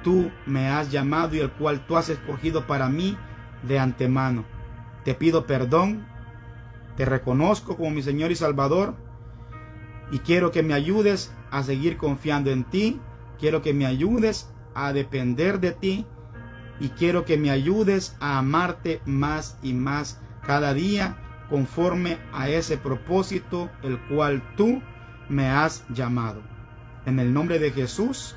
tú me has llamado y el cual tú has escogido para mí de antemano. Te pido perdón, te reconozco como mi Señor y Salvador y quiero que me ayudes a seguir confiando en ti, quiero que me ayudes a depender de ti y quiero que me ayudes a amarte más y más cada día conforme a ese propósito el cual tú me has llamado. En el nombre de Jesús,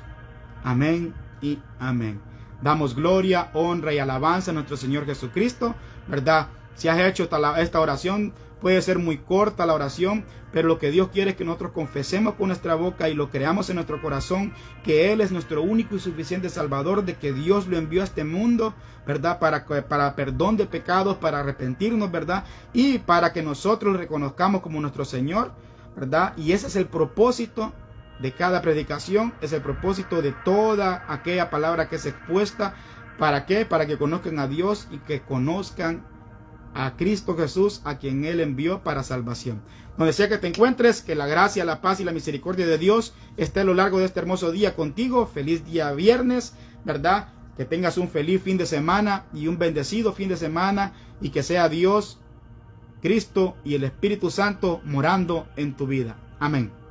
amén y amén. Damos gloria, honra y alabanza a nuestro Señor Jesucristo, ¿verdad? Si has hecho esta oración, puede ser muy corta la oración, pero lo que Dios quiere es que nosotros confesemos con nuestra boca y lo creamos en nuestro corazón, que Él es nuestro único y suficiente Salvador, de que Dios lo envió a este mundo, ¿verdad? Para perdón de pecados, para arrepentirnos, ¿verdad? Y para que nosotros lo reconozcamos como nuestro Señor, ¿verdad? Y ese es el propósito de cada predicación, es el propósito de toda aquella palabra que es expuesta. ¿Para qué? Para que conozcan a Dios y que conozcan a Cristo Jesús, a quien Él envió para salvación. Donde sea que te encuentres, que la gracia, la paz y la misericordia de Dios esté a lo largo de este hermoso día contigo. Feliz día viernes, ¿verdad? Que tengas un feliz fin de semana y un bendecido fin de semana, y que sea Dios, Cristo y el Espíritu Santo morando en tu vida. Amén.